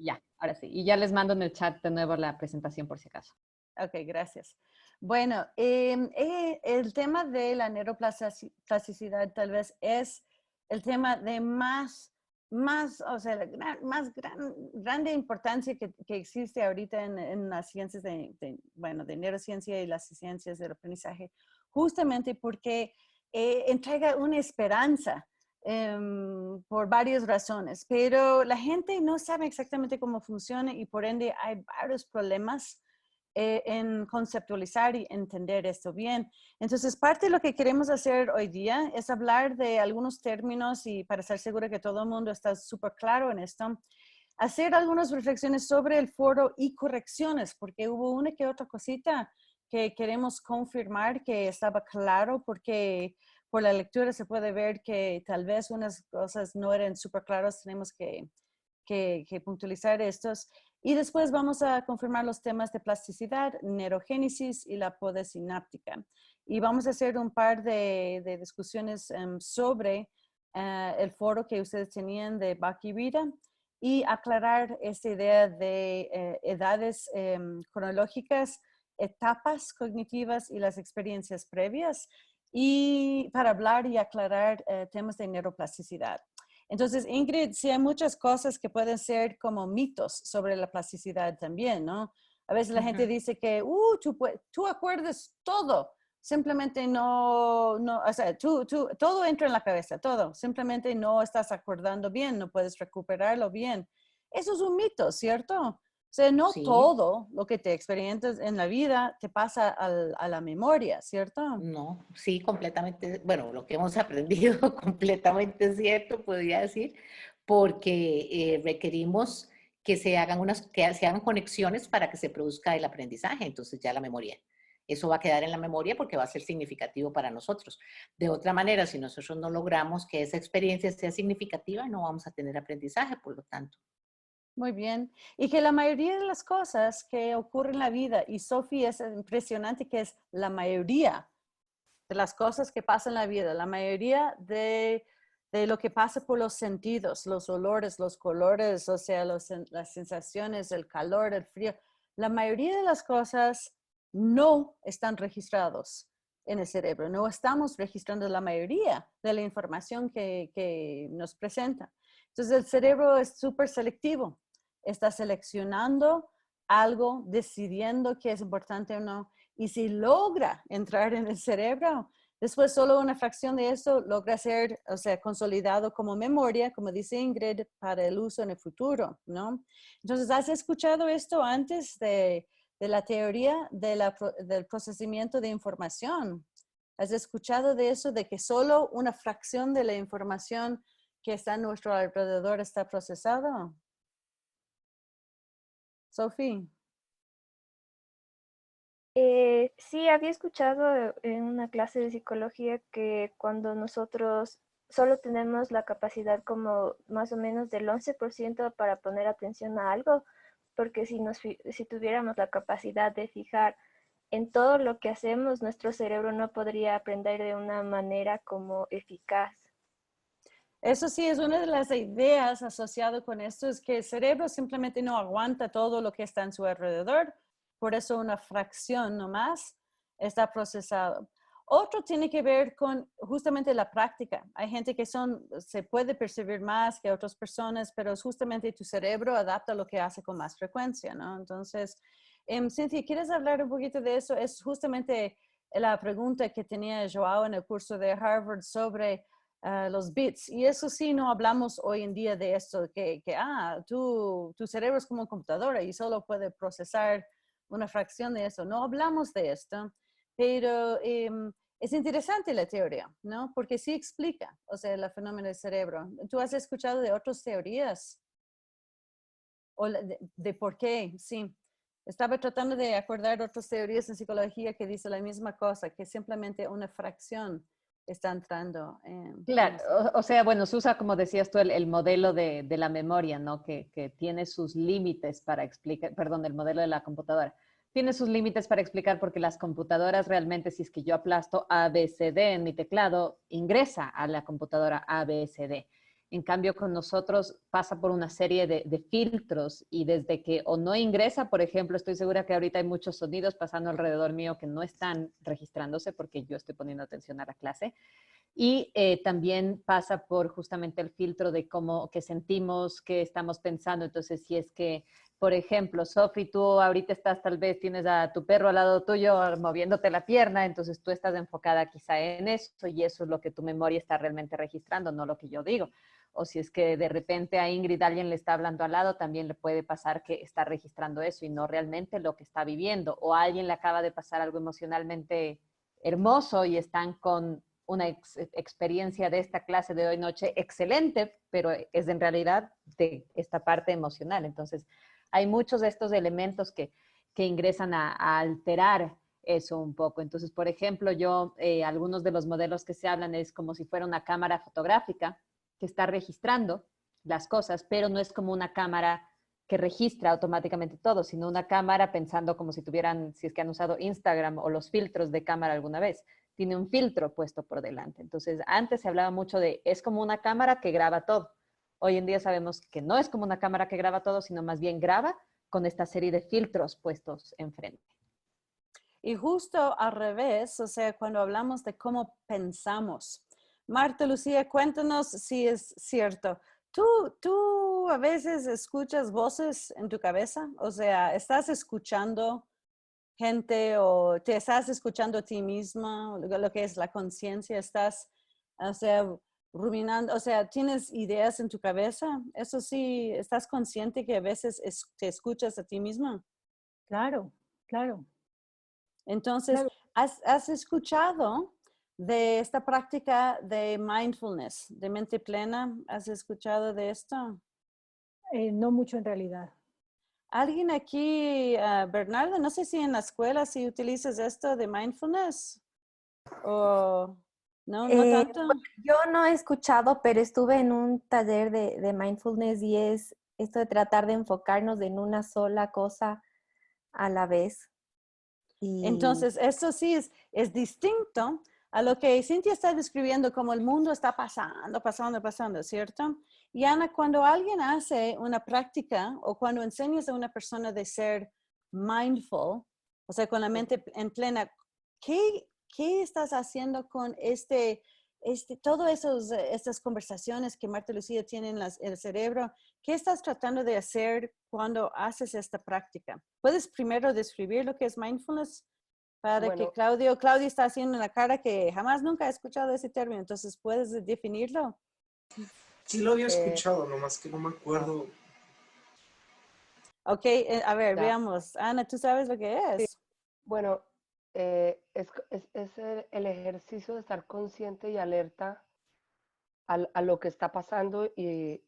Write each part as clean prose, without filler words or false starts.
Ya, ahora sí. Y ya les mando en el chat de nuevo la presentación por si acaso. Ok, gracias. Bueno, el tema de la neuroplasticidad tal vez es el tema de o sea, grande importancia que existe ahorita en las ciencias bueno, de neurociencia y las ciencias del aprendizaje, justamente porque entrega una esperanza por varias razones, pero la gente no sabe exactamente cómo funciona y por ende hay varios problemas en conceptualizar y entender esto bien. Entonces, parte de lo que queremos hacer hoy día es hablar de algunos términos y para estar segura que todo el mundo está súper claro en esto, hacer algunas reflexiones sobre el foro y correcciones, porque hubo una que otra cosita que queremos confirmar que estaba claro, porque por la lectura se puede ver que tal vez unas cosas no eran súper claras, tenemos que puntualizar estos. Y después vamos a confirmar los temas de plasticidad, neurogénesis y la poda sináptica. Y vamos a hacer un par de discusiones sobre el foro que ustedes tenían de Bach y Vida y aclarar esta idea de edades cronológicas, etapas cognitivas y las experiencias previas, y para hablar y aclarar temas de neuroplasticidad. Entonces, Ingrid, sí hay muchas cosas que pueden ser como mitos sobre la plasticidad también, ¿no? A veces la gente dice que, tú acuerdas todo, simplemente o sea, todo entra en la cabeza, todo, simplemente no estás acordando bien, no puedes recuperarlo bien. Eso es un mito, ¿cierto? O sea, no Sí, todo lo que te experientas en la vida te pasa a la memoria, ¿cierto? no, sí, completamente, bueno, lo que hemos aprendido completamente cierto, podría decir, porque requerimos que que se hagan conexiones para que se produzca el aprendizaje, entonces ya la memoria. Eso va a quedar en la memoria porque va a ser significativo para nosotros. De otra manera, si nosotros no logramos que esa experiencia sea significativa, no vamos a tener aprendizaje, por lo tanto. Muy bien. Y que la mayoría de las cosas que ocurren en la vida, y Sophie es impresionante que es la mayoría de las cosas que pasan en la vida, la mayoría de lo que pasa por los sentidos, los olores, los colores, o sea, las sensaciones, el calor, el frío, la mayoría de las cosas no están registrados en el cerebro. No estamos registrando la mayoría de la información que nos presenta. Entonces, el cerebro es súper selectivo. Está seleccionando algo, decidiendo qué es importante o no. Y si logra entrar en el cerebro, después solo una fracción de eso logra ser, o sea, consolidado como memoria, como dice Ingrid, para el uso en el futuro, ¿no? Entonces, ¿has escuchado esto antes de la teoría del procesamiento de información? ¿Has escuchado de eso, de que solo una fracción de la información que está a nuestro alrededor está procesada? Sophie. Sí, había escuchado en una clase de psicología que cuando nosotros solo tenemos la capacidad como más o menos del 11% para poner atención a algo, porque si tuviéramos la capacidad de fijar en todo lo que hacemos, nuestro cerebro no podría aprender de una manera como eficaz. Eso sí es una de las ideas asociadas con esto, es que el cerebro simplemente no aguanta todo lo que está en su alrededor, por eso una fracción nomás está procesado. Otro tiene que ver con justamente la práctica. Hay gente que se puede percibir más que otras personas, pero justamente tu cerebro adapta lo que hace con más frecuencia, ¿no? Entonces, Cynthia, ¿quieres hablar un poquito de eso? Es justamente la pregunta que tenía Joao en el curso de Harvard sobre los bits. Y eso sí, no hablamos hoy en día de esto, tu cerebro es como una computadora y solo puede procesar una fracción de eso. No hablamos de esto, pero es interesante la teoría, ¿no? Porque sí explica, o sea, el fenómeno del cerebro. ¿Tú has escuchado de otras teorías? ¿O de por qué? Sí. Estaba tratando de acordar otras teorías en psicología que dice la misma cosa, que simplemente una fracción está entrando en Claro, eso. o sea, bueno, se usa, como decías tú, el modelo de la memoria, ¿no? Que tiene sus límites para explicar, perdón, el modelo de la computadora. Tiene sus límites para explicar porque las computadoras realmente, si es que yo aplasto A, B, C, D en mi teclado, ingresa a la computadora A, B, C, D. En cambio, con nosotros pasa por una serie de filtros y desde que o no ingresa, por ejemplo, estoy segura que ahorita hay muchos sonidos pasando alrededor mío que no están registrándose porque yo estoy poniendo atención a la clase. Y también pasa por justamente el filtro de cómo que sentimos, que estamos pensando. Entonces, si es que, por ejemplo, Sofi, tú ahorita estás, tal vez tienes a tu perro al lado tuyo moviéndote la pierna, entonces tú estás enfocada quizá en eso y eso es lo que tu memoria está realmente registrando, no lo que yo digo. O si es que de repente a Ingrid alguien le está hablando al lado, también le puede pasar que está registrando eso y no realmente lo que está viviendo. O a alguien le acaba de pasar algo emocionalmente hermoso y están con una experiencia de esta clase de hoy noche excelente, pero es en realidad de esta parte emocional. Entonces, hay muchos de estos elementos que ingresan a alterar eso un poco. Entonces, por ejemplo, algunos de los modelos que se hablan es como si fuera una cámara fotográfica que está registrando las cosas, pero no es como una cámara que registra automáticamente todo, sino una cámara pensando como si tuvieran, si es que han usado Instagram o los filtros de cámara alguna vez, tiene un filtro puesto por delante. Entonces, antes se hablaba mucho de, es como una cámara que graba todo. Hoy en día sabemos que no es como una cámara que graba todo, sino más bien graba con esta serie de filtros puestos enfrente. Y justo al revés, o sea, cuando hablamos de cómo pensamos. Marta Lucía, cuéntanos si es cierto. ¿Tú a veces escuchas voces en tu cabeza? O sea, ¿estás escuchando gente o te estás escuchando a ti misma, lo que es la conciencia? ¿Estás, o sea, ruminando, o sea, tienes ideas en tu cabeza? Eso sí, ¿estás consciente que a veces te escuchas a ti misma? Claro, claro, Entonces, claro. ¿has escuchado de esta práctica de mindfulness, de mente plena? ¿Has escuchado de esto? No mucho en realidad. ¿Alguien aquí, Bernardo, no sé si en la escuela si utilizas esto de mindfulness o no tanto? Bueno, yo no he escuchado, pero estuve en un taller de mindfulness y es esto de tratar de enfocarnos en una sola cosa a la vez. Y Entonces, esto sí es distinto a lo que Cintia está describiendo como el mundo está pasando, ¿cierto? Y Ana, cuando alguien hace una práctica o cuando enseñas a una persona de ser mindful, o sea, con la mente en plena, ¿qué estás haciendo con todas estas conversaciones que Marta Lucía tiene en el cerebro? ¿Qué estás tratando de hacer cuando haces esta práctica? ¿Puedes primero describir lo que es mindfulness? Para que Bueno, Claudio está haciendo una cara que jamás nunca ha escuchado ese término, entonces ¿puedes definirlo? Sí lo había eh, escuchado, nomás que no me ah, acuerdo. Ok, a ver, ya, veamos. Ana, ¿tú sabes lo que sí, es? bueno, es el ejercicio de estar consciente y alerta a lo que está pasando y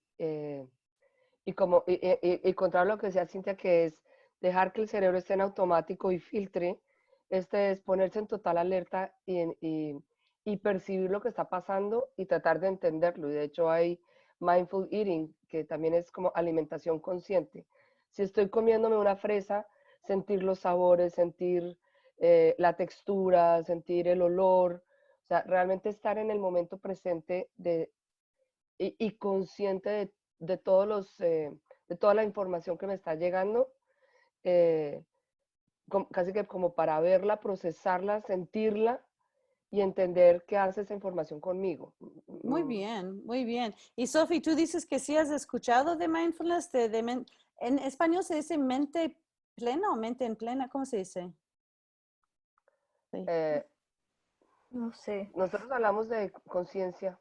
contra lo que decía Cintia, que es dejar que el cerebro esté en automático y filtre. Este es ponerse en total alerta y percibir lo que está pasando y tratar de entenderlo. Y de hecho hay mindful eating, que también es como alimentación consciente. Si estoy comiéndome una fresa, sentir los sabores, sentir la textura, sentir el olor, o sea, realmente estar en el momento presente y consciente de todos de toda la información que me está llegando, eh, casi que como para verla, procesarla, sentirla y entender qué hace esa información conmigo. Muy bien, muy bien. Y Sophie, tú dices que sí has escuchado de mindfulness, en español se dice mente plena o mente en plena, ¿cómo se dice? Sí. Eh, no sé. nosotros hablamos de conciencia,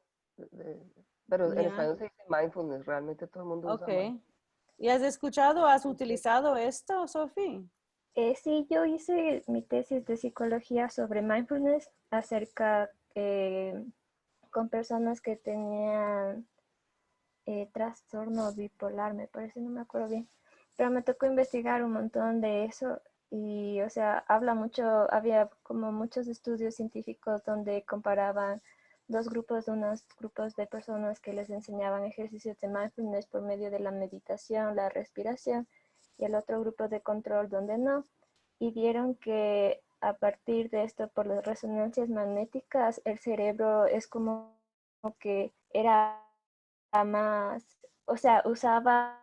pero en Ya, español se dice mindfulness, realmente todo el mundo usa mindfulness. ok. ¿Y has escuchado, has utilizado esto, Sophie? Sí, yo hice mi tesis de psicología sobre mindfulness acerca con personas que tenían trastorno bipolar, me parece, no me acuerdo bien. Pero me tocó investigar un montón de eso y, o sea, habla mucho, había como muchos estudios científicos donde comparaban dos grupos, unos grupos de personas que les enseñaban ejercicios de mindfulness por medio de la meditación, la respiración, y el otro grupo de control donde no, y vieron que a partir de esto, por las resonancias magnéticas, el cerebro es como que era más, o sea, usaba...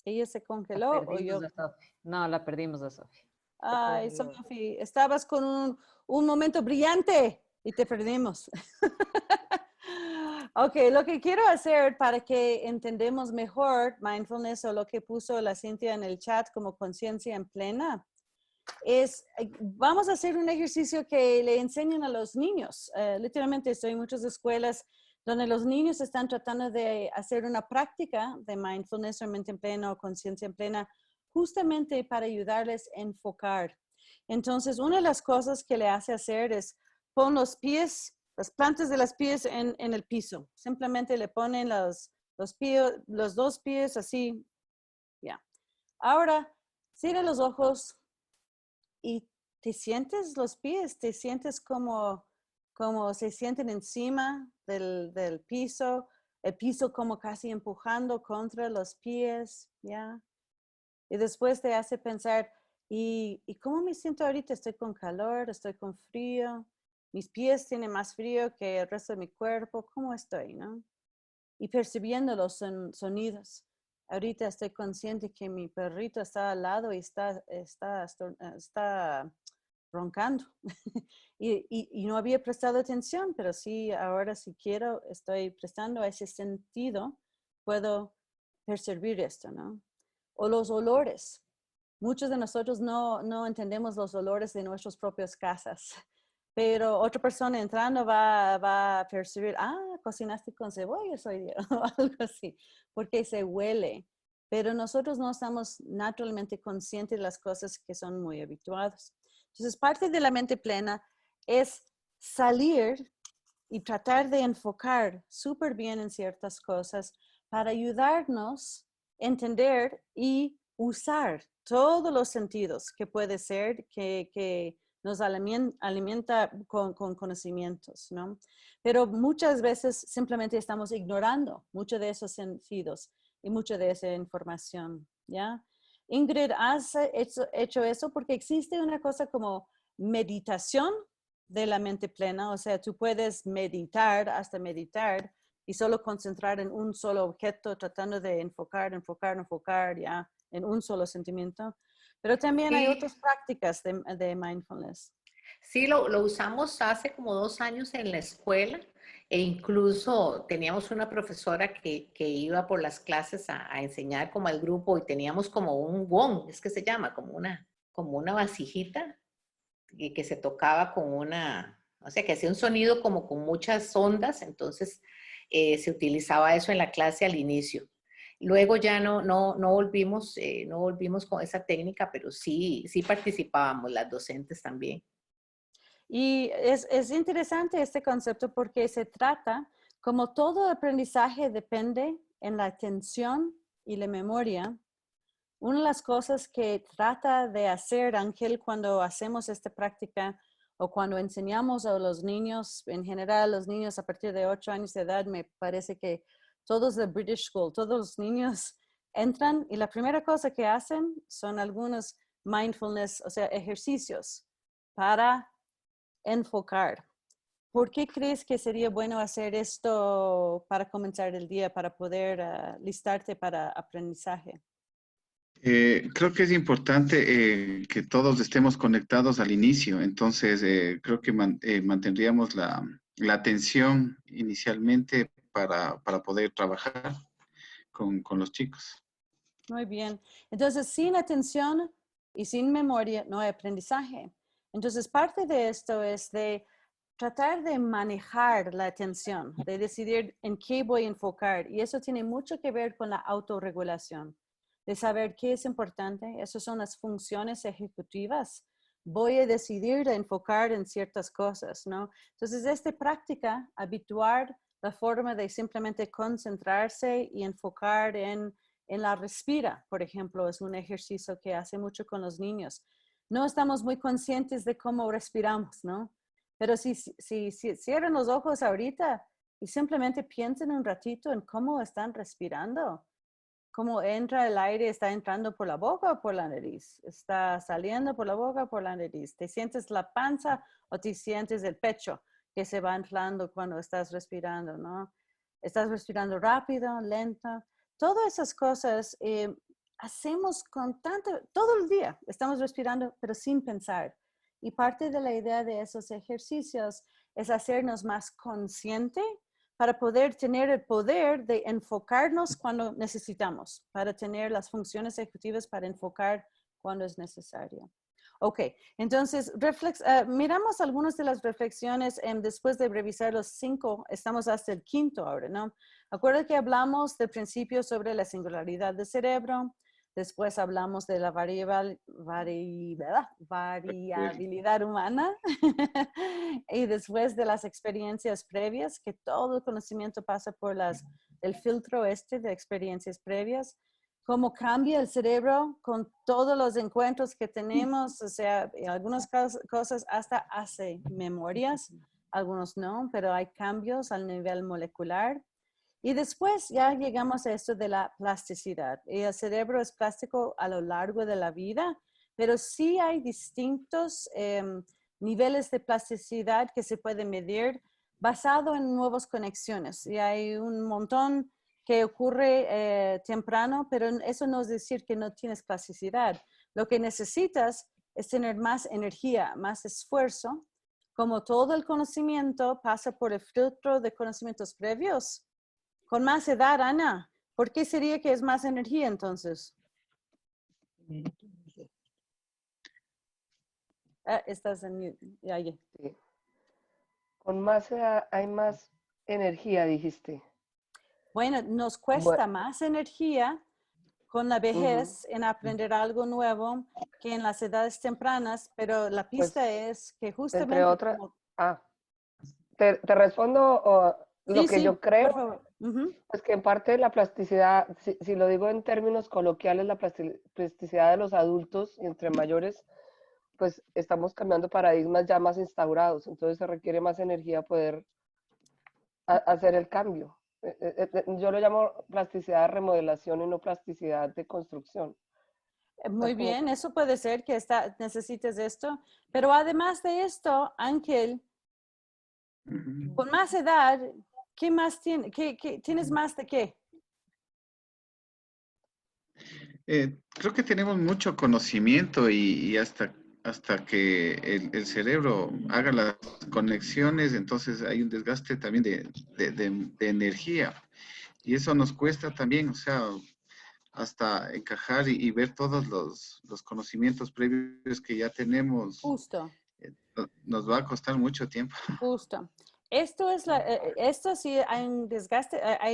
¿Ella se La congeló o perdimos yo? a Sofi. No, la perdimos a Sofi. Ay, Sofi, estabas con un momento brillante y te perdimos. Ok, lo que quiero hacer para que entendamos mejor mindfulness o lo que puso la Cintia en el chat como conciencia en plena, es, vamos a hacer un ejercicio que le enseñan a los niños. Literalmente estoy en muchas escuelas donde los niños están tratando de hacer una práctica de mindfulness o mente en plena o conciencia en plena, justamente para ayudarles a enfocar. Entonces, una de las cosas que le hace hacer es pon los pies, las plantas de los pies en el piso. Simplemente le ponen los dos pies así. Ya. Ahora, cierra los ojos y te sientes los pies, te sientes como se sienten encima del piso, el piso como casi empujando contra los pies, ¿ya? Y después te hace pensar, ¿y cómo me siento ahorita? Estoy con calor, estoy con frío, mis pies tienen más frío que el resto de mi cuerpo, ¿cómo estoy, no? Y percibiendo los sonidos. Ahorita estoy consciente que mi perrito está al lado y está roncando. y no había prestado atención, pero sí, ahora si quiero, estoy prestando ese sentido, puedo percibir esto, ¿no? O los olores. Muchos de nosotros no entendemos los olores de nuestras propias casas, pero otra persona entrando va a percibir, cocinaste con cebollas hoy día, o algo así, porque se huele. Pero nosotros no estamos naturalmente conscientes de las cosas que son muy habituadas. Entonces, parte de la mente plena es salir y tratar de enfocar súper bien en ciertas cosas para ayudarnos a entender y usar todos los sentidos que puede ser que nos alimenta con conocimientos, ¿no? Pero muchas veces simplemente estamos ignorando muchos de esos sentidos y mucha de esa información, ¿ya? Ingrid, ¿has hecho eso? Porque existe una cosa como meditación de la mente plena, o sea, tú puedes meditar hasta meditar y solo concentrar en un solo objeto, tratando de enfocar, ya, en un solo sentimiento. Pero también hay Sí, otras prácticas de mindfulness. sí, lo usamos hace como 2 años en la escuela e incluso teníamos una profesora que iba por las clases a enseñar como al grupo y teníamos como un gong, es que se llama, como una vasijita y que se tocaba con una, o sea, que hacía un sonido como con muchas ondas, entonces se utilizaba eso en la clase al inicio. Luego ya no volvimos con esa técnica, pero sí participábamos las docentes también. Y es interesante este concepto porque se trata, como todo aprendizaje depende en la atención y la memoria. Una de las cosas que trata de hacer Ángel cuando hacemos esta práctica o cuando enseñamos a los niños, en general los niños a partir de 8 años de edad, me parece que todos de British School, todos los niños entran y la primera cosa que hacen son algunos mindfulness, o sea, ejercicios para enfocar. ¿Por qué crees que sería bueno hacer esto para comenzar el día, para poder listarte para aprendizaje? Creo que es importante que todos estemos conectados al inicio, entonces creo que mantendríamos la atención inicialmente para poder trabajar con los chicos. Muy bien. Entonces, sin atención y sin memoria no hay aprendizaje. Entonces, parte de esto es de tratar de manejar la atención, de decidir en qué voy a enfocar. Y eso tiene mucho que ver con la autorregulación, de saber qué es importante. Esas son las funciones ejecutivas. Voy a decidir a enfocar en ciertas cosas, ¿no? Entonces, esta práctica, habituar la forma de simplemente concentrarse y enfocar en la respira, por ejemplo, es un ejercicio que hace mucho con los niños. No estamos muy conscientes de cómo respiramos, ¿no? Pero si cierran los ojos ahorita y simplemente piensen un ratito en cómo están respirando, cómo entra el aire, está entrando por la boca o por la nariz, está saliendo por la boca o por la nariz, te sientes la panza o te sientes el pecho, que se va inflando cuando estás respirando, ¿no? Estás respirando rápido, lento. Todas esas cosas hacemos con todo el día. Estamos respirando, pero sin pensar. Y parte de la idea de esos ejercicios es hacernos más consciente para poder tener el poder de enfocarnos cuando necesitamos, para tener las funciones ejecutivas para enfocar cuando es necesario. Ok, entonces miramos algunas de las reflexiones después de revisar los 5, estamos hasta el 5 ahora, ¿no? Acuerda que hablamos del principio sobre la singularidad del cerebro, después hablamos de la variabilidad humana y después de las experiencias previas, que todo el conocimiento pasa por el filtro de experiencias previas. Cómo cambia el cerebro con todos los encuentros que tenemos, o sea, en algunas cosas hasta hace memorias, algunos no, pero hay cambios al nivel molecular. Y después ya llegamos a esto de la plasticidad. Y el cerebro es plástico a lo largo de la vida, pero sí hay distintos niveles de plasticidad que se pueden medir basado en nuevas conexiones. Y hay un montón que ocurre temprano, pero eso no es decir que no tienes plasticidad. Lo que necesitas es tener más energía, más esfuerzo. Como todo el conocimiento pasa por el filtro de conocimientos previos. Con más edad, Ana, ¿por qué sería que es más energía entonces? Estás en mute. Ya. Sí. Con más edad hay más energía, dijiste. Bueno, nos cuesta más energía con la vejez en aprender algo nuevo que en las edades tempranas, pero la pista Pues, es que justamente... entre otras, te respondo lo que yo creo, por favor. pues que en parte la plasticidad, si lo digo en términos coloquiales, la plasticidad de los adultos y entre mayores, pues estamos cambiando paradigmas ya más instaurados, entonces se requiere más energía poder hacer el cambio. Yo lo llamo plasticidad de remodelación y no plasticidad de construcción. Muy bien, eso puede ser que necesites esto, pero además de esto, Ángel, con más edad, ¿qué más tienes? ¿Tienes más de qué? Creo que tenemos mucho conocimiento y hasta que el cerebro haga las conexiones, entonces hay un desgaste también de energía. Y eso nos cuesta también, o sea, hasta encajar y ver todos los conocimientos previos que ya tenemos. Justo. Nos va a costar mucho tiempo. Justo. Esto sí hay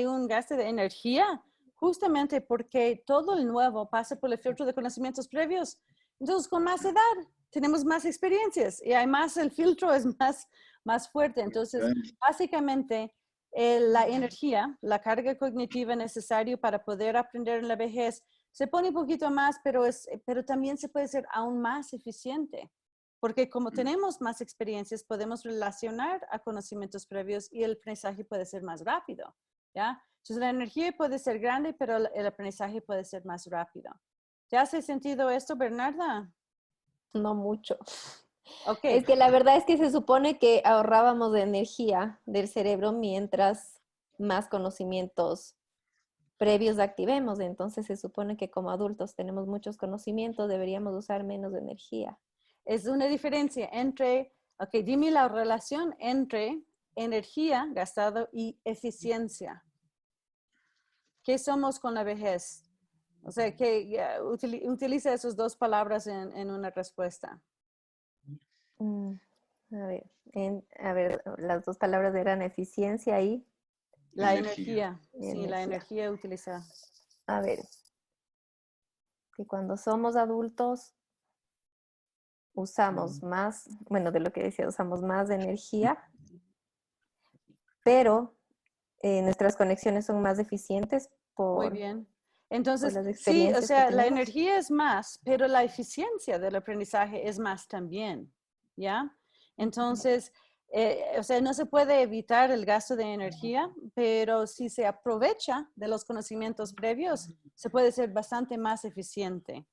un gasto de energía, justamente porque todo el nuevo pasa por el filtro de conocimientos previos. Entonces, con más edad, tenemos más experiencias y además el filtro es más fuerte. Entonces, básicamente, la energía, la carga cognitiva necesaria para poder aprender en la vejez se pone un poquito más, pero también se puede ser aún más eficiente. Porque como tenemos más experiencias, podemos relacionar a conocimientos previos y el aprendizaje puede ser más rápido, ¿ya? Entonces, la energía puede ser grande, pero el aprendizaje puede ser más rápido. ¿Te hace sentido esto, Bernarda? No mucho. Okay. Es que la verdad es que se supone que ahorrábamos de energía del cerebro mientras más conocimientos previos activemos. Entonces, se supone que como adultos tenemos muchos conocimientos, deberíamos usar menos energía. Es una diferencia entre, dime la relación entre energía gastado y eficiencia. ¿Qué somos con la vejez? O sea, que utiliza esas dos palabras en una respuesta. A ver, las dos palabras eran eficiencia y... La energía. Sí, la energía utilizada. A ver, que cuando somos adultos usamos más, bueno, de lo que decía, usamos más energía, pero nuestras conexiones son más eficientes por... Muy bien. Entonces, sí, o sea, la energía es más, pero la eficiencia del aprendizaje es más también, ¿ya? Entonces, o sea, no se puede evitar el gasto de energía, pero si se aprovecha de los conocimientos previos, se puede ser bastante más eficiente.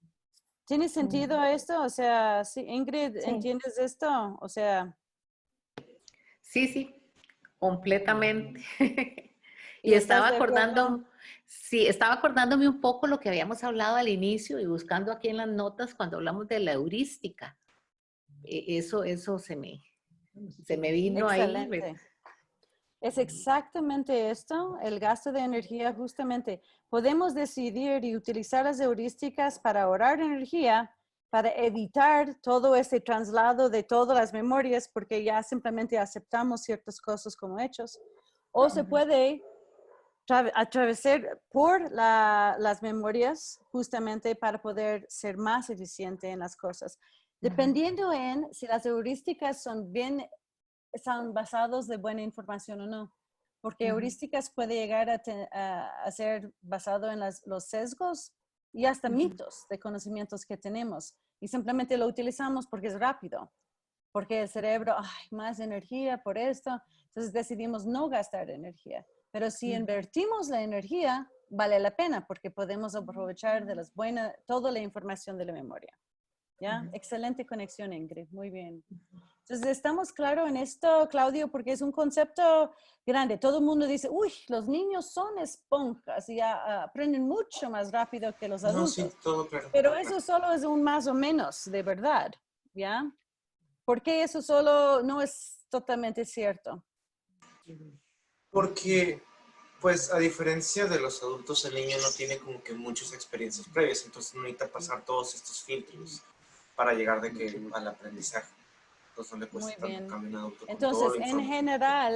¿Tiene sentido esto? O sea, sí, Ingrid, ¿entiendes esto? O sea... Sí, sí, completamente. Y ¿Y estaba estás de acuerdo? acordando, sí, estaba acordándome un poco lo que habíamos hablado al inicio y buscando aquí en las notas cuando hablamos de la heurística. Eso se me vino ahí. Excelente. Es exactamente esto, el gasto de energía justamente. Podemos decidir y utilizar las heurísticas para ahorrar energía, para evitar todo ese traslado de todas las memorias, porque ya simplemente aceptamos ciertas cosas como hechos. O se puede atravesar por las memorias justamente para poder ser más eficiente en las cosas. Dependiendo en si las heurísticas están basados de buena información o no. Porque heurísticas puede llegar a ser basado en los sesgos y hasta mitos de conocimientos que tenemos. Y simplemente lo utilizamos porque es rápido. Porque el cerebro, ay, más energía por esto. Entonces decidimos no gastar energía. Pero si invertimos la energía, vale la pena porque podemos aprovechar de toda la información de la memoria. ¿Ya? Excelente conexión, Ingrid. Muy bien. Entonces, estamos claros en esto, Claudio, porque es un concepto grande. Todo el mundo dice, uy, los niños son esponjas y aprenden mucho más rápido que los No, adultos. sí, todo claro. Pero eso solo es un más o menos de verdad, ¿ya? Porque eso solo no es totalmente cierto. Porque, pues, a diferencia de los adultos, el niño no tiene como que muchas experiencias previas, entonces no necesita pasar todos estos filtros para llegar al aprendizaje. Entonces no le cuesta tanto bien. cambio a un adulto. Entonces,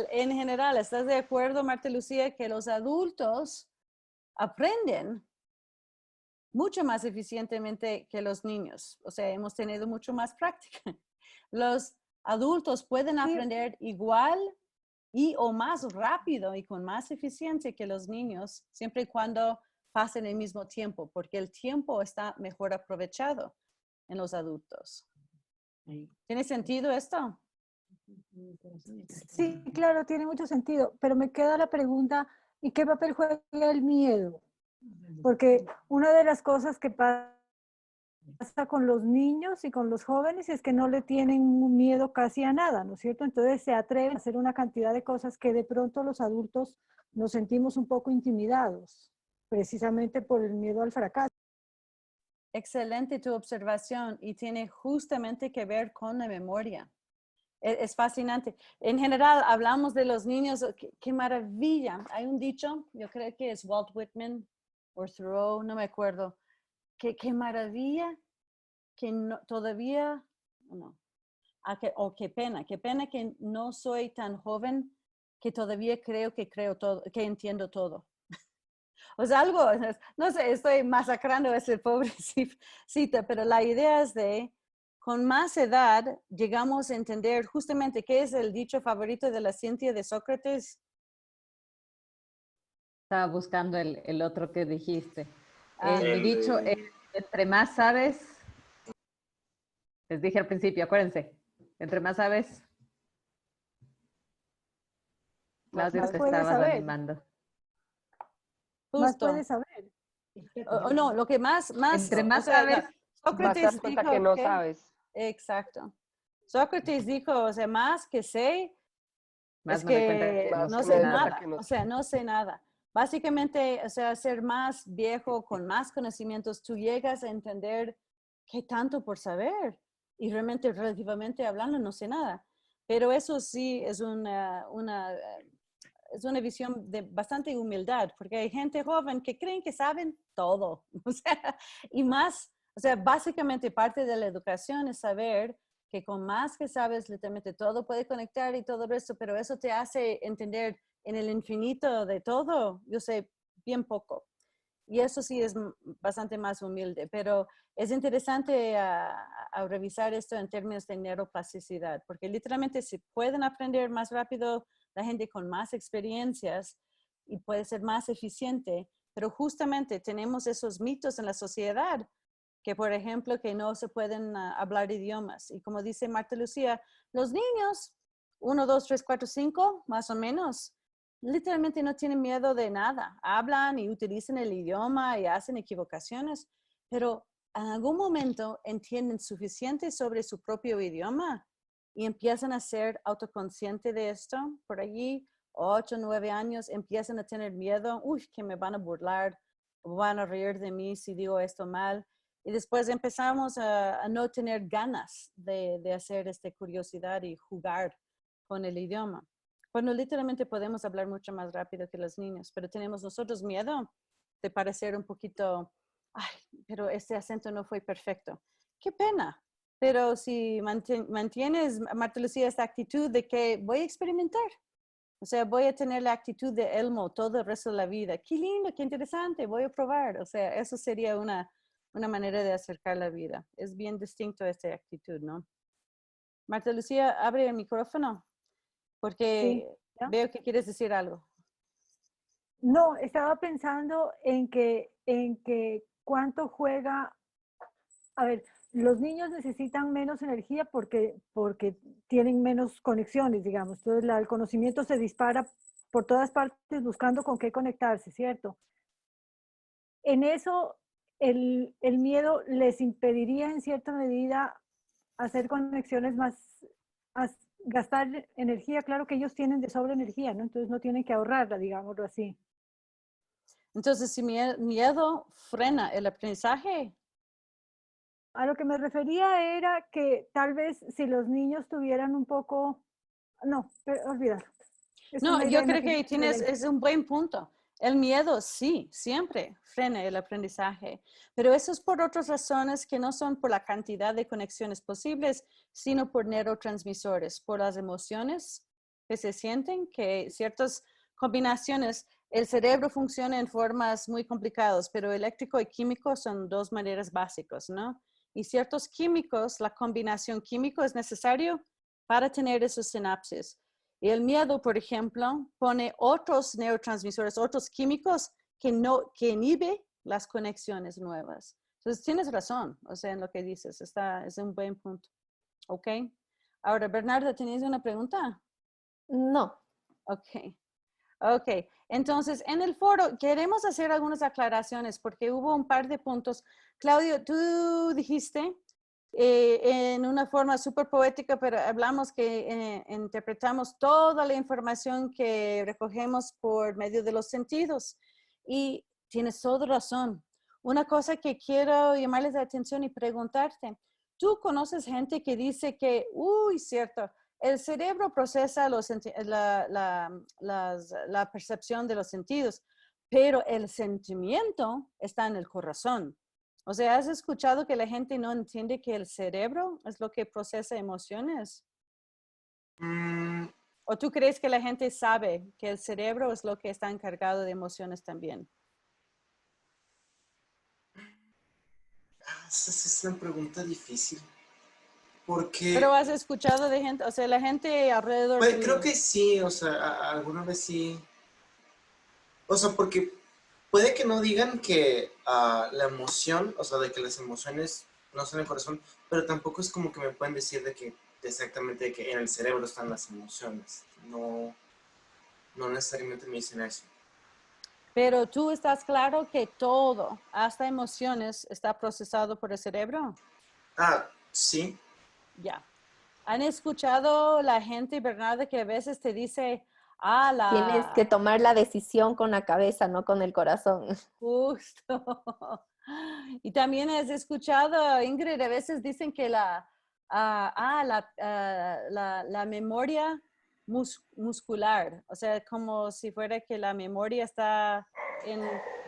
en general, ¿estás de acuerdo, Marta Lucía, que los adultos aprenden mucho más eficientemente que los niños? O sea, hemos tenido mucho más práctica. Los adultos pueden aprender igual o más rápido y con más eficiencia que los niños, siempre y cuando pasen el mismo tiempo, porque el tiempo está mejor aprovechado en los adultos. ¿Tiene sentido esto? Sí, claro, tiene mucho sentido, pero me queda la pregunta, ¿y qué papel juega el miedo? Porque una de las cosas que pasa con los niños y con los jóvenes es que no le tienen miedo casi a nada, ¿no es cierto? Entonces se atreven a hacer una cantidad de cosas que de pronto los adultos nos sentimos un poco intimidados, precisamente por el miedo al fracaso. Excelente tu observación y tiene justamente que ver con la memoria. Es fascinante. En general, hablamos de los niños. Qué maravilla. Hay un dicho, yo creo que es Walt Whitman o Thoreau, no me acuerdo. Qué maravilla que todavía, no. Qué pena que no soy tan joven que todavía creo todo, que entiendo todo. O sea, algo, no sé, estoy masacrando a ese pobre cita, pero la idea es con más edad llegamos a entender justamente qué es el dicho favorito de la ciencia de Sócrates. Estaba buscando el otro que dijiste. Mi El dicho de- es, entre más sabes, les dije al principio, acuérdense, entre más sabes, Claudia Más te puedes estabas saber, animando. más Justo. puedes saber. No, lo que más, Entre o más sea, sabes, Vas a Sócrates dar cuenta dijo que no que, sabes. exacto. Sócrates dijo, o sea, más que sé, más es me doy cuenta que que no Más no que sé me sé doy cuenta nada. que nada, no o sé. sea, no sé nada. Básicamente, o sea, ser más viejo, con más conocimientos, tú llegas a entender qué tanto por saber y realmente, relativamente hablando, no sé nada. Pero eso sí es es una visión de bastante humildad, porque hay gente joven que creen que saben todo, o sea, y más, o sea, básicamente parte de la educación es saber que con más que sabes, literalmente todo puede conectar y todo esto, pero eso te hace entender en el infinito de todo, yo sé bien poco. Y eso sí es bastante más humilde, pero es interesante a revisar esto en términos de neuroplasticidad, porque literalmente se pueden aprender más rápido la gente con más experiencias y puede ser más eficiente, pero justamente tenemos esos mitos en la sociedad que, por ejemplo, que no se pueden hablar idiomas. Y como dice Marta Lucía, los niños, 1, 2, 3, 4, 5, más o menos, literalmente no tienen miedo de nada. Hablan y utilizan el idioma y hacen equivocaciones, pero en algún momento entienden suficiente sobre su propio idioma y empiezan a ser autoconscientes de esto, por allí, 8, 9 años, empiezan a tener miedo, uy, que me van a burlar, van a reír de mí si digo esto mal. Y después empezamos a no tener ganas de hacer curiosidad y jugar con el idioma. Cuando literalmente podemos hablar mucho más rápido que los niños, pero tenemos nosotros miedo de parecer un poquito, ay, pero este acento no fue perfecto. Qué pena. Pero si mantienes, Marta Lucía, esta actitud de que voy a experimentar, o sea, voy a tener la actitud de Elmo todo el resto de la vida. Qué lindo, qué interesante, voy a probar. O sea, eso sería una manera de acercar la vida. Es bien distinto esta actitud, ¿no? Marta Lucía, abre el micrófono, porque ¿ya? veo que quieres decir algo. No, estaba pensando en que cuánto juega, a ver, los niños necesitan menos energía porque tienen menos conexiones, digamos. Entonces el conocimiento se dispara por todas partes buscando con qué conectarse, ¿cierto? En eso el miedo les impediría en cierta medida hacer conexiones más, gastar energía. Claro que ellos tienen de sobra energía, ¿no? Entonces no tienen que ahorrarla, digámoslo así. Entonces, si miedo frena el aprendizaje. A lo que me refería era que tal vez si los niños tuvieran un poco, no, olvídalo. No, yo creo que es un buen punto. El miedo, sí, siempre frena el aprendizaje, pero eso es por otras razones que no son por la cantidad de conexiones posibles, sino por neurotransmisores, por las emociones que se sienten, que ciertas combinaciones, el cerebro funciona en formas muy complicadas, pero eléctrico y químico son dos maneras básicas, ¿no? Y ciertos químicos, la combinación químico es necesario para tener esos sinapsis. Y el miedo, por ejemplo, pone otros neurotransmisores, otros químicos que inhibe las conexiones nuevas. Entonces, tienes razón, o sea, en lo que dices, es un buen punto. ¿Ok? Ahora, Bernarda, ¿tenías una pregunta? No. Ok. Ok, entonces en el foro queremos hacer algunas aclaraciones porque hubo un par de puntos. Claudio, tú dijiste en una forma súper poética, pero hablamos que interpretamos toda la información que recogemos por medio de los sentidos. Y tienes toda razón. Una cosa que quiero llamarles la atención y preguntarte, ¿tú conoces gente que dice que, uy, cierto, el cerebro procesa la percepción de los sentidos, pero el sentimiento está en el corazón? O sea, ¿has escuchado que la gente no entiende que el cerebro es lo que procesa emociones? ¿O tú crees que la gente sabe que el cerebro es lo que está encargado de emociones también? Esa es una pregunta difícil. Porque... Pero has escuchado de gente, o sea, la gente alrededor pues, tuyo. creo que sí, o sea, alguna vez sí. O sea, porque puede que no digan que la emoción, o sea, de que las emociones no están en el corazón, pero tampoco es como que me pueden decir de que exactamente de que en el cerebro están las emociones. No, no necesariamente me dicen eso. Pero tú estás claro que todo, hasta emociones, está procesado por el cerebro. Sí. Ya. ¿Han escuchado la gente, Bernardo, que a veces te dice, Tienes que tomar la decisión con la cabeza, no con el corazón. Justo. Y también has escuchado, Ingrid, a veces dicen que la memoria muscular, o sea, como si fuera que la memoria está en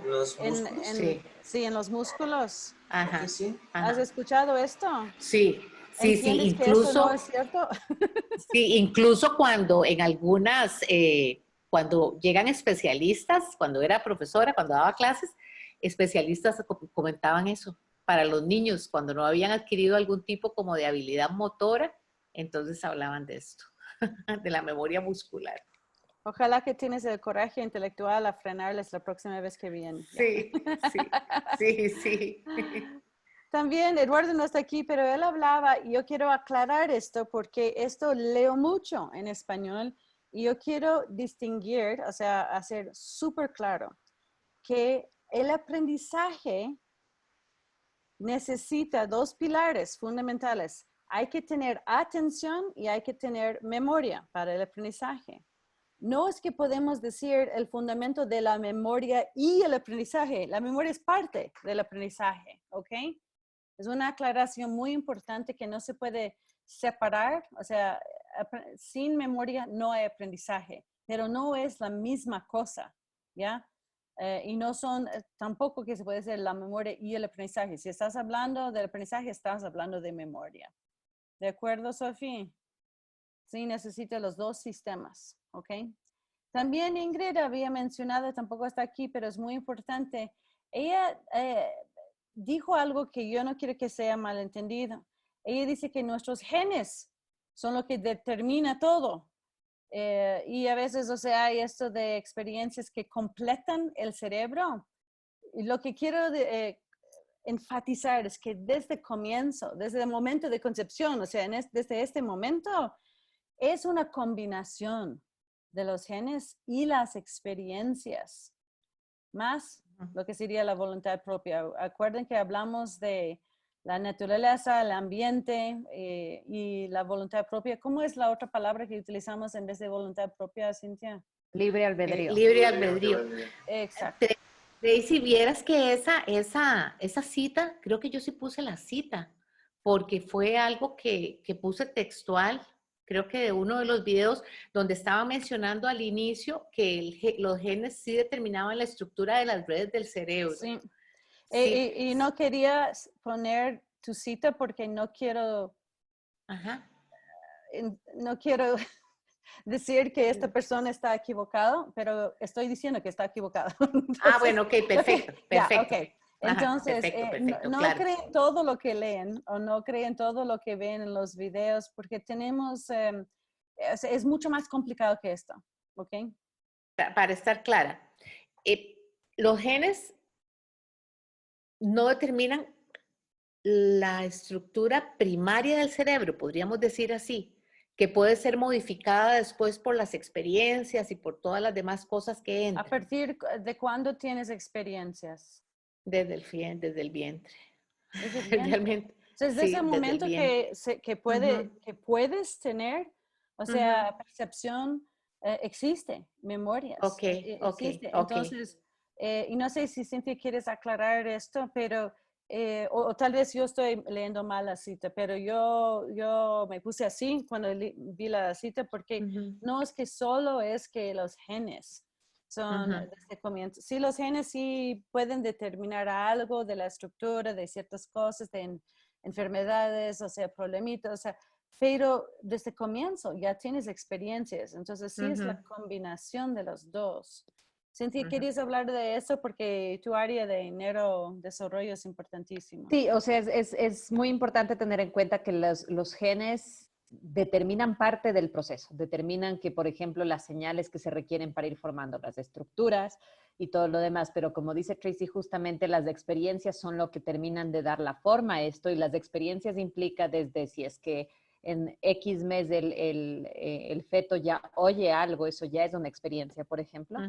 los músculos. Sí, en los músculos. Ajá. Sí. Ajá. ¿Has escuchado esto? Sí. ¿Entiendes que eso no es cierto? Sí, incluso cuando en algunas, cuando llegan especialistas, cuando era profesora, cuando daba clases, especialistas comentaban eso. Para los niños, cuando no habían adquirido algún tipo como de habilidad motora, entonces hablaban de esto, de la memoria muscular. Ojalá que tienes el coraje intelectual a frenarles la próxima vez que vienen. Sí, sí. También Eduardo no está aquí, pero él hablaba, y yo quiero aclarar esto porque esto leo mucho en español y yo quiero distinguir, o sea, hacer súper claro que el aprendizaje necesita dos pilares fundamentales, hay que tener atención y hay que tener memoria para el aprendizaje. No es que podemos decir el fundamento de la memoria y el aprendizaje. La memoria es parte del aprendizaje, ¿ok? Es una aclaración muy importante que no se puede separar. O sea, sin memoria no hay aprendizaje, pero no es la misma cosa, ¿ya? Y no son tampoco que se puede decir la memoria y el aprendizaje. Si estás hablando del aprendizaje, estás hablando de memoria. ¿De acuerdo, Sofía? Sí, necesita los dos sistemas, ¿ok? También Ingrid había mencionado, tampoco está aquí, pero es muy importante. Ella dijo algo que yo no quiero que sea malentendido. Ella dice que nuestros genes son lo que determina todo. Y a veces, o sea, hay esto de experiencias que completan el cerebro. Y lo que quiero enfatizar es que desde el comienzo, desde el momento de concepción, o sea, desde este momento, es una combinación de los genes y las experiencias, más lo que sería la voluntad propia. Acuerden que hablamos de la naturaleza, el ambiente y la voluntad propia. ¿Cómo es la otra palabra que utilizamos en vez de voluntad propia, Cintia? Libre albedrío. Libre albedrío. Exacto. Si vieras que esa cita, creo que yo sí puse la cita, porque fue algo que puse textual, creo que de uno de los videos donde estaba mencionando al inicio que los genes sí determinaban la estructura de las redes del cerebro. Sí. Sí. Y no quería poner tu cita porque no quiero, no quiero decir que esta persona está equivocada, pero estoy diciendo que está equivocada. Entonces, bueno, ok, perfecto, perfecto. Okay. Entonces, perfecto, no claro. creen todo lo que leen o no creen todo lo que ven en los videos porque tenemos, es mucho más complicado que esto, ¿ok? Para estar clara, los genes no determinan la estructura primaria del cerebro, podríamos decir así, que puede ser modificada después por las experiencias y por todas las demás cosas que entran. ¿A partir de cuándo tienes experiencias? Desde el vientre. Desde el vientre. Realmente. Entonces, desde ese momento que puedes tener, o sea, percepción, existe, memorias. Existe. Entonces, y no sé si Cintia quieres aclarar esto, pero, o tal vez yo estoy leyendo mal la cita, pero yo me puse así cuando vi la cita porque no es que solo es que los genes son desde comienzo. Sí, los genes sí pueden determinar algo de la estructura, de ciertas cosas, de enfermedades, o sea, problemitas, o sea, pero desde comienzo ya tienes experiencias. Entonces sí es la combinación de los dos. Cintia, ¿querías hablar de eso? Porque tu área de neurodesarrollo es importantísima. Sí, o sea, es muy importante tener en cuenta que los genes determinan parte del proceso, determinan que, por ejemplo, las señales que se requieren para ir formando las estructuras y todo lo demás, pero como dice Tracy, justamente las experiencias son lo que terminan de dar la forma a esto y las experiencias implica desde si es que en X mes el feto ya oye algo, eso ya es una experiencia, por ejemplo.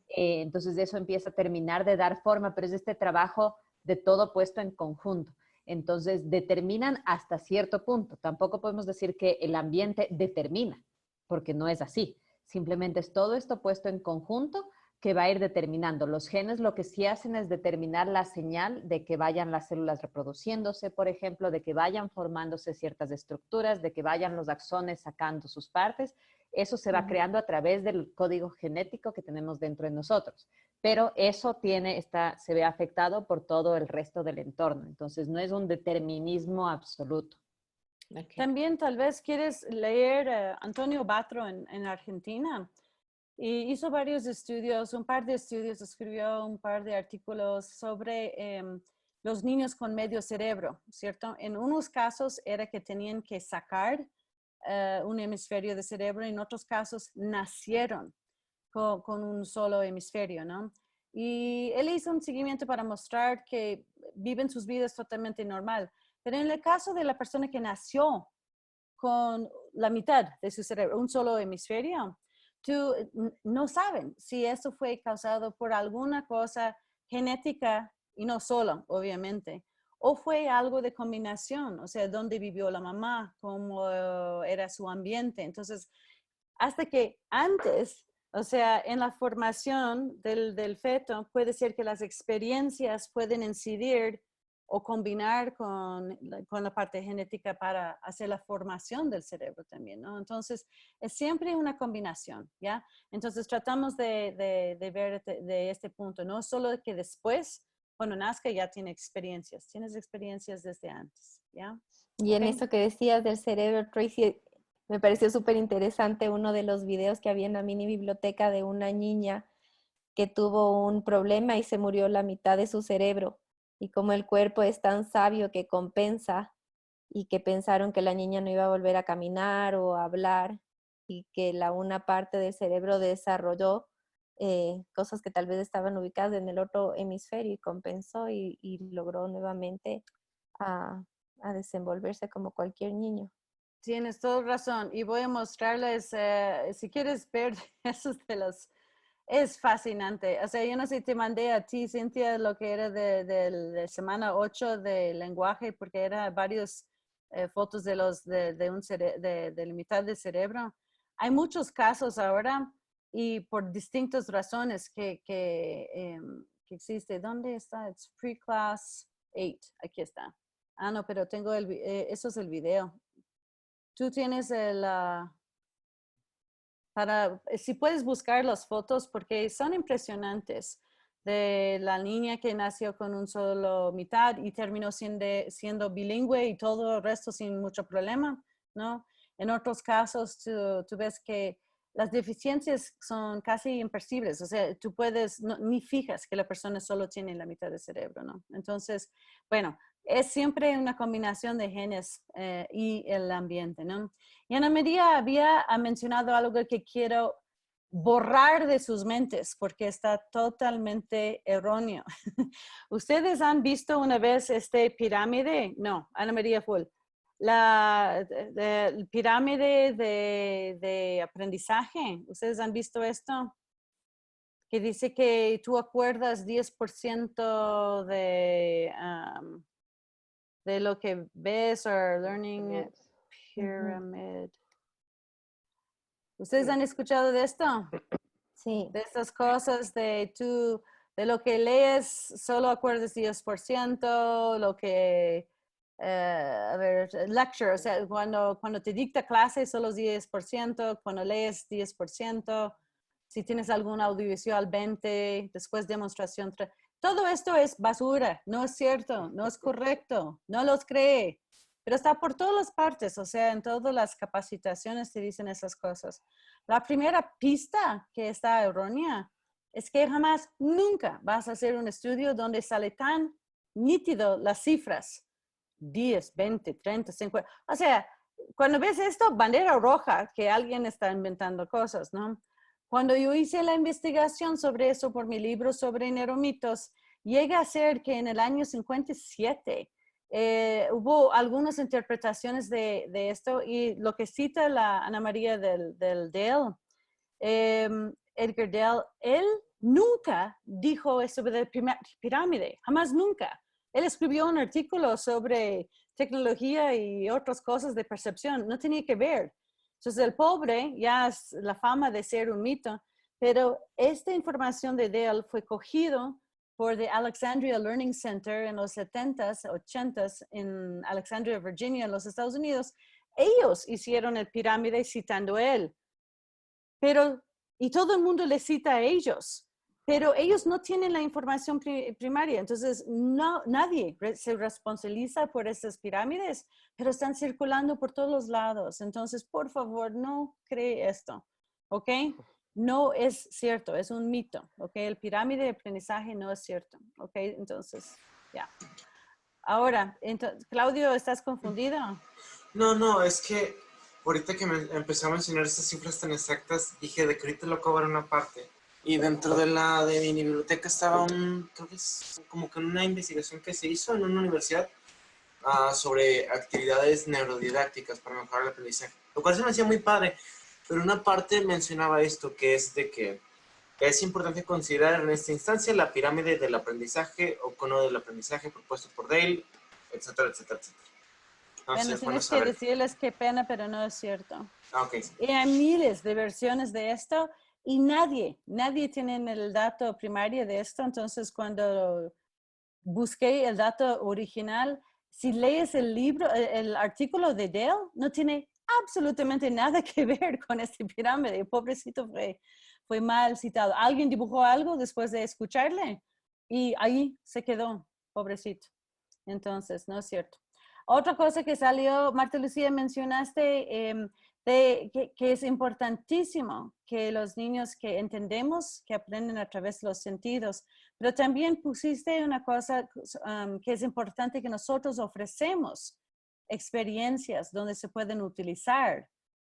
Entonces eso empieza a terminar de dar forma, pero es este trabajo de todo puesto en conjunto. Entonces, determinan hasta cierto punto. Tampoco podemos decir que el ambiente determina, porque no es así. Simplemente es todo esto puesto en conjunto que va a ir determinando. Los genes lo que sí hacen es determinar la señal de que vayan las células reproduciéndose, por ejemplo, de que vayan formándose ciertas estructuras, de que vayan los axones sacando sus partes. Eso se va creando a través del código genético que tenemos dentro de nosotros. Pero eso se ve afectado por todo el resto del entorno. Entonces, no es un determinismo absoluto. También tal vez quieres leer Antonio Batro en Argentina. Y hizo varios estudios, un par de estudios, escribió un par de artículos sobre los niños con medio cerebro, ¿cierto? En unos casos era que tenían que sacar un hemisferio de cerebro, en otros casos nacieron con un solo hemisferio, ¿no? Y él hizo un seguimiento para mostrar que viven sus vidas totalmente normal. Pero en el caso de la persona que nació con la mitad de su cerebro, un solo hemisferio, no saben si eso fue causado por alguna cosa genética, y no solo, obviamente, o fue algo de combinación, o sea, dónde vivió la mamá, cómo era su ambiente. Entonces, hasta que antes, o sea, en la formación del feto, puede ser que las experiencias pueden incidir o combinar con la parte genética para hacer la formación del cerebro también, ¿no? Entonces, es siempre una combinación, ¿ya? Entonces, tratamos de ver de este punto, no solo que después, cuando nazca, ya tiene experiencias. Tienes experiencias desde antes, ¿ya? Y en ¿Ok? eso que decías del cerebro, Tracy, me pareció súper interesante uno de los videos que había en la mini biblioteca de una niña que tuvo un problema y se murió la mitad de su cerebro. Y como el cuerpo es tan sabio que compensa y que pensaron que la niña no iba a volver a caminar o a hablar y que una parte del cerebro desarrolló cosas que tal vez estaban ubicadas en el otro hemisferio y compensó y logró nuevamente a, a desenvolverse como cualquier niño. Tienes toda razón. Y voy a mostrarles, si quieres ver esos de los... Es fascinante. O sea, yo no sé si te mandé a ti, Cintia, lo que era de semana 8 de lenguaje, porque era varios fotos de de la mitad del cerebro. Hay muchos casos ahora y por distintas razones que existe. ¿Dónde está? It's pre-class 8. Aquí está. Ah, no, pero tengo eso es el video. Tú tienes si puedes buscar las fotos porque son impresionantes de la niña que nació con un solo mitad y terminó siendo bilingüe y todo el resto sin mucho problema, ¿no? En otros casos tú ves que las deficiencias son casi imperceptibles, o sea, tú puedes, ni fijas que la persona solo tiene la mitad del cerebro, ¿no? Entonces, bueno, es siempre una combinación de genes y el ambiente, ¿no? Y Ana María había mencionado algo que quiero borrar de sus mentes porque está totalmente erróneo. ¿Ustedes han visto una vez este pirámide? No, Ana María Full. La pirámide de aprendizaje. ¿Ustedes han visto esto? Que dice que tú acuerdas 10% de lo que ves o learning pyramid. ¿Ustedes han escuchado de esto? Sí. De estas cosas de lo que lees, solo acuerdas 10%, lo que, lecture, o sea, cuando te dicta clase, solo 10%, cuando lees 10%, si tienes algún audiovisual 20%, después demostración 3%. Todo esto es basura, no es cierto, no es correcto, no los cree, pero está por todas las partes, o sea, en todas las capacitaciones te dicen esas cosas. La primera pista que está errónea es que jamás, nunca vas a hacer un estudio donde sale tan nítido las cifras. 10, 20, 30, 50. O sea, cuando ves esto, bandera roja, que alguien está inventando cosas, ¿no? Cuando yo hice la investigación sobre eso por mi libro sobre neuromitos, llega a ser que en el año 57 hubo algunas interpretaciones de esto y lo que cita la Ana María del Dale, Edgar Dale, él nunca dijo eso de pirámide, jamás nunca. Él escribió un artículo sobre tecnología y otras cosas de percepción, no tenía que ver. Entonces el pobre ya es la fama de ser un mito, pero esta información de Dale fue cogido por the Alexandria Learning Center en los 70s, 80s en Alexandria, Virginia, en los Estados Unidos. Ellos hicieron el pirámide citando a él. Y todo el mundo le cita a ellos, pero ellos no tienen la información primaria. Entonces, nadie se responsabiliza por esas pirámides, pero están circulando por todos los lados. Entonces, por favor, no cree esto, ¿ok? No es cierto, es un mito, ¿ok? El pirámide de aprendizaje no es cierto, ¿ok? Entonces, ya. Ahora, Claudio, ¿estás confundido? No, es que ahorita que me empecé a mencionar estas cifras tan exactas, dije de que ahorita lo acabo de ver una parte. Y dentro de mi biblioteca estaba creo que es como que una investigación que se hizo en una universidad sobre actividades neurodidácticas para mejorar el aprendizaje. Lo cual se me hacía muy padre, pero una parte mencionaba esto, que es de que es importante considerar en esta instancia la pirámide del aprendizaje o cono del aprendizaje propuesto por Dale, etcétera, etcétera, etcétera. No, sí, Bueno, es bueno tienes que saber. decirles qué pena, pero no es cierto. Ah, ok. Y hay miles de versiones de esto y nadie tiene el dato primario de esto. Entonces, cuando busqué el dato original, si lees el libro, el artículo de Dale, no tiene absolutamente nada que ver con este pirámide. Pobrecito fue mal citado. Alguien dibujó algo después de escucharle y ahí se quedó, pobrecito. Entonces, no es cierto. Otra cosa que salió, Marta Lucía, mencionaste que es importantísimo que los niños que entendemos, que aprenden a través de los sentidos, pero también pusiste una cosa que es importante que nosotros ofrecemos experiencias donde se pueden utilizar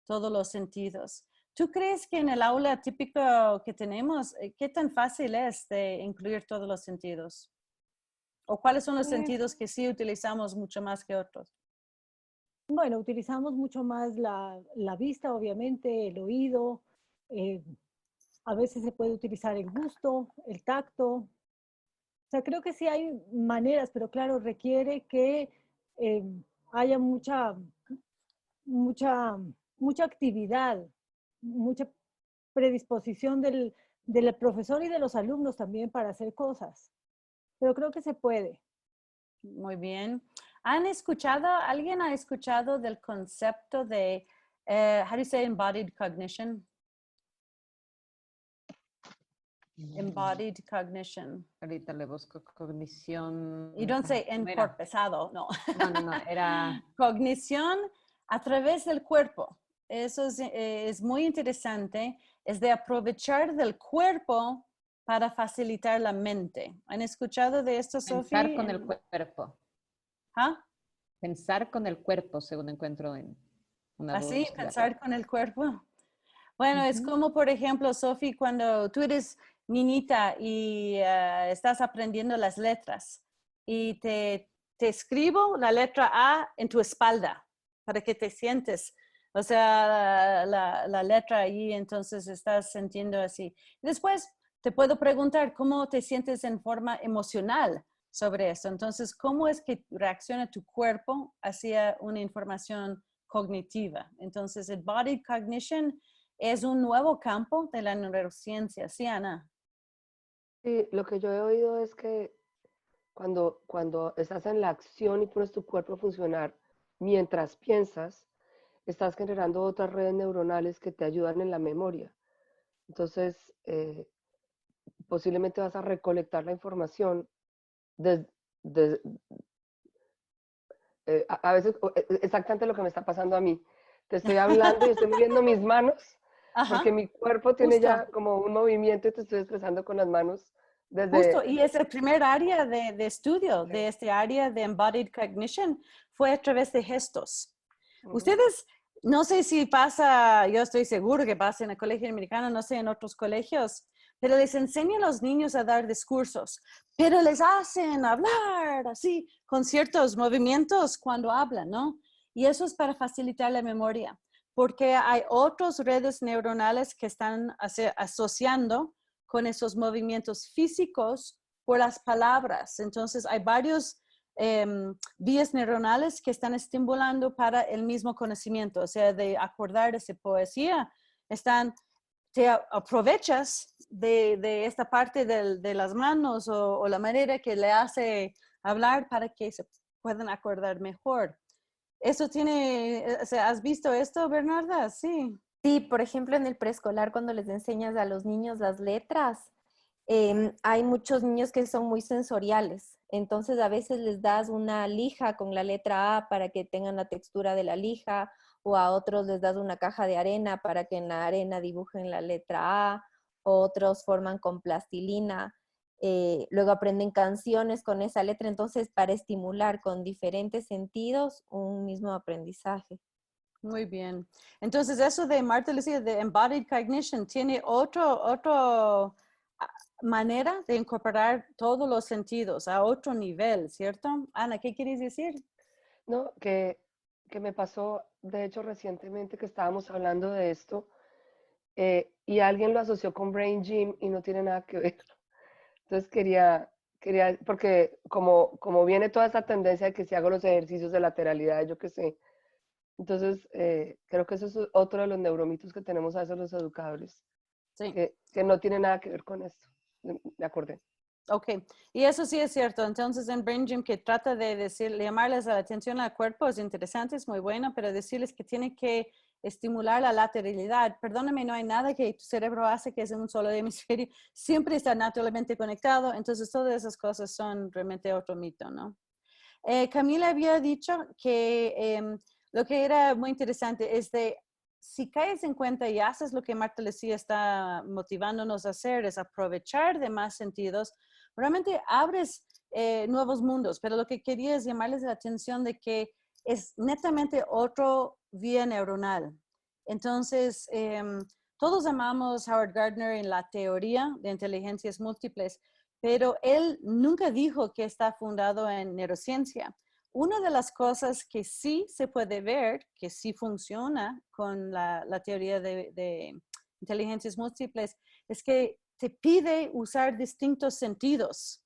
todos los sentidos. ¿Tú crees que en el aula típico que tenemos, qué tan fácil es de incluir todos los sentidos? ¿O cuáles son los sentidos que sí utilizamos mucho más que otros? Bueno, utilizamos mucho más la vista, obviamente, el oído. A veces se puede utilizar el gusto, el tacto. O sea, creo que sí hay maneras, pero claro, requiere que haya mucha actividad, mucha predisposición del profesor y de los alumnos también para hacer cosas. Pero creo que se puede. Muy bien. ¿Alguien ha escuchado del concepto de, how do you say embodied cognition? Embodied cognition. Ahorita le busco cognición. You don't say ¿cómo era? encorpesado, no. No, era... Cognición a través del cuerpo. Eso es muy interesante. Es de aprovechar del cuerpo para facilitar la mente. ¿Han escuchado de esto, Sofía? Pensar con el cuerpo. ¿Ah? Pensar con el cuerpo, según encuentro en una ¿Así? búsqueda. ¿Pensar con el cuerpo? Bueno, es como, por ejemplo, Sofi, cuando tú eres niñita y estás aprendiendo las letras y te escribo la letra A en tu espalda para que te sientes, o sea, la letra ahí, entonces estás sintiendo así. Después te puedo preguntar cómo te sientes en forma emocional sobre eso. Entonces, ¿cómo es que reacciona tu cuerpo hacia una información cognitiva? Entonces, el body cognition es un nuevo campo de la neurociencia, ¿sí, Ana? Sí, lo que yo he oído es que cuando estás en la acción y pones tu cuerpo a funcionar mientras piensas, estás generando otras redes neuronales que te ayudan en la memoria. Entonces, posiblemente vas a recolectar la información a veces exactamente lo que me está pasando a mí. Te estoy hablando y estoy moviendo mis manos porque Ajá, mi cuerpo tiene justo. ya como un movimiento y te estoy expresando con las manos Justo, y desde... es el primer área de estudio de este área de embodied cognition, fue a través de gestos. Ustedes, no sé si pasa, yo estoy seguro que pasa en el colegio americano, no sé en otros colegios, pero les enseñan a los niños a dar discursos, pero les hacen hablar así, con ciertos movimientos cuando hablan, ¿no? Y eso es para facilitar la memoria, porque hay otras redes neuronales que están asociando con esos movimientos físicos por las palabras. Entonces, hay varios vías neuronales que están estimulando para el mismo conocimiento, o sea, de acordar esa poesía, te aprovechas de esta parte de las manos o la manera que le hace hablar para que se puedan acordar mejor. Eso tiene, o sea, ¿has visto esto, Bernarda? Sí. Sí, por ejemplo, en el preescolar, cuando les enseñas a los niños las letras, hay muchos niños que son muy sensoriales. Entonces, a veces les das una lija con la letra A para que tengan la textura de la lija, o a otros les das una caja de arena para que en la arena dibujen la letra A, o otros forman con plastilina. Luego aprenden canciones con esa letra. Entonces, para estimular con diferentes sentidos un mismo aprendizaje. Muy bien. Entonces, eso de Marta Lucía, de Embodied Cognition, tiene otro manera de incorporar todos los sentidos a otro nivel, ¿cierto? Ana, ¿qué quieres decir? No, que me pasó, de hecho, recientemente que estábamos hablando de esto y alguien lo asoció con Brain Gym y no tiene nada que ver. Entonces quería quería, porque como viene toda esta tendencia de que si hago los ejercicios de lateralidad, yo qué sé. Entonces, creo que eso es otro de los neuromitos que tenemos a veces los educadores, Sí. que no tiene nada que ver con esto. Me acordé. Ok, y eso sí es cierto. Entonces, en Brain Gym, que trata de llamarles la atención al cuerpo, es interesante, es muy bueno, pero decirles que tiene que estimular la lateralidad. Perdóname, no hay nada que tu cerebro hace que es en un solo hemisferio. Siempre está naturalmente conectado. Entonces, todas esas cosas son realmente otro mito, ¿no? Camila había dicho que lo que era muy interesante es de, si caes en cuenta y haces lo que Marta Lucía está motivándonos a hacer, es aprovechar de más sentidos, realmente abres nuevos mundos, pero lo que quería es llamarles la atención de que es netamente otro vía neuronal. Entonces, todos amamos a Howard Gardner en la teoría de inteligencias múltiples, pero él nunca dijo que está fundado en neurociencia. Una de las cosas que sí se puede ver, que sí funciona con la teoría de inteligencias múltiples, es que te pide usar distintos sentidos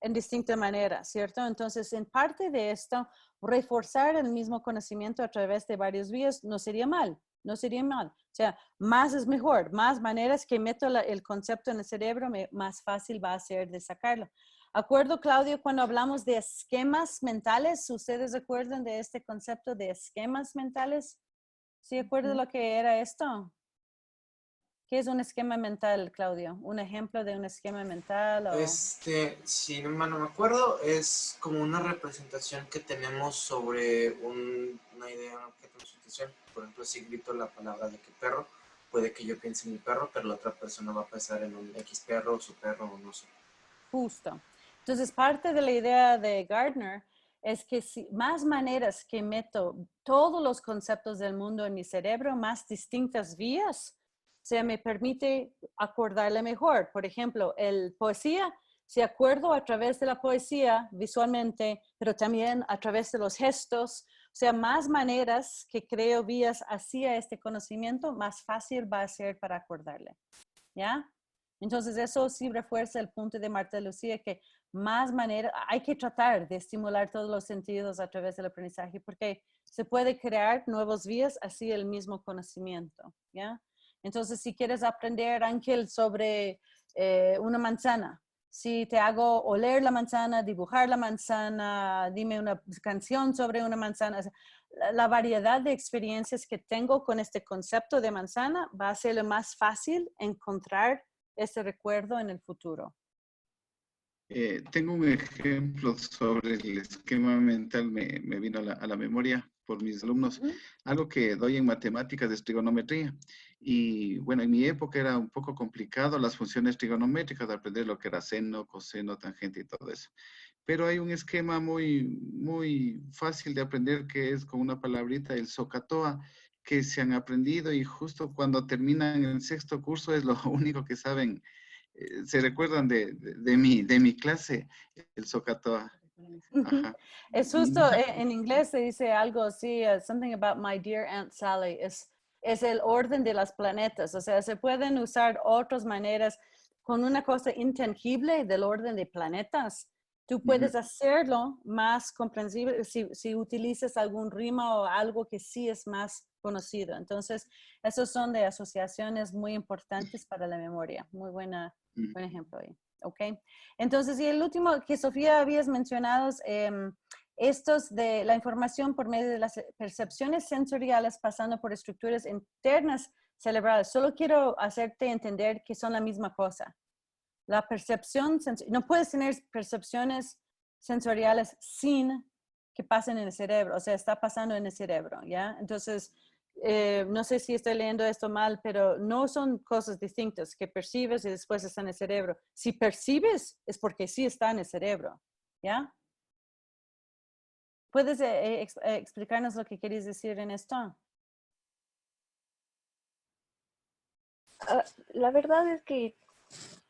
en distinta manera, ¿cierto? Entonces, en parte de esto, reforzar el mismo conocimiento a través de varios vías no sería mal, no sería mal. O sea, más es mejor, más maneras que meto el concepto en el cerebro, más fácil va a ser de sacarlo. ¿Acuerdo, Claudio, cuando hablamos de esquemas mentales? ¿Ustedes recuerdan de este concepto de esquemas mentales? ¿Sí acuerdan lo que era esto? ¿Qué es un esquema mental, Claudio? ¿Un ejemplo de un esquema mental? O... Si no me acuerdo, es como una representación que tenemos sobre una idea, una representación. Por ejemplo, si grito la palabra de que perro, puede que yo piense en mi perro, pero la otra persona va a pensar en un X perro, su perro, o no sé. Justo. Entonces, parte de la idea de Gardner es que si más maneras que meto todos los conceptos del mundo en mi cerebro, más distintas vías, o sea, me permite acordarle mejor. Por ejemplo, el poesía, si acuerdo a través de la poesía visualmente, pero también a través de los gestos, o sea, más maneras que creo vías hacia este conocimiento, más fácil va a ser para acordarle. ¿Ya? Entonces, eso sí refuerza el punto de Marta Lucía, que más maneras, hay que tratar de estimular todos los sentidos a través del aprendizaje, porque se puede crear nuevos vías, así el mismo conocimiento, ¿ya? Entonces, si quieres aprender, Ángel, sobre una manzana, si te hago oler la manzana, dibujar la manzana, dime una canción sobre una manzana, la variedad de experiencias que tengo con este concepto de manzana va a ser lo más fácil encontrar ese recuerdo en el futuro. Tengo un ejemplo sobre el esquema mental, me vino a la memoria por mis alumnos, algo que doy en matemáticas de trigonometría. Y bueno, en mi época era un poco complicado las funciones trigonométricas, de aprender lo que era seno, coseno, tangente y todo eso. Pero hay un esquema muy fácil de aprender que es con una palabrita, el SOHCAHTOA, que se han aprendido y justo cuando terminan el sexto curso es lo único que saben. Se recuerdan de mi clase, el SOHCAHTOA. Ajá. Es justo, en inglés se dice algo así, something about my dear Aunt Sally, es el orden de los planetas, o sea, se pueden usar otras maneras con una cosa intangible del orden de planetas. Tú puedes hacerlo más comprensible si utilizas algún rima o algo que sí es más conocido. Entonces, esos son de asociaciones muy importantes para la memoria. Muy buen ejemplo ahí. ¿Ok? Entonces, y el último que Sofía habías mencionado, estos de la información por medio de las percepciones sensoriales pasando por estructuras internas cerebrales. Solo quiero hacerte entender que son la misma cosa. La percepción, no puedes tener percepciones sensoriales sin que pasen en el cerebro, o sea, está pasando en el cerebro, ¿ya? Entonces, no sé si estoy leyendo esto mal, pero no son cosas distintas que percibes y después está en el cerebro. Si percibes, es porque sí está en el cerebro, ¿ya? ¿Puedes explicarnos lo que querías decir en esto? La verdad es que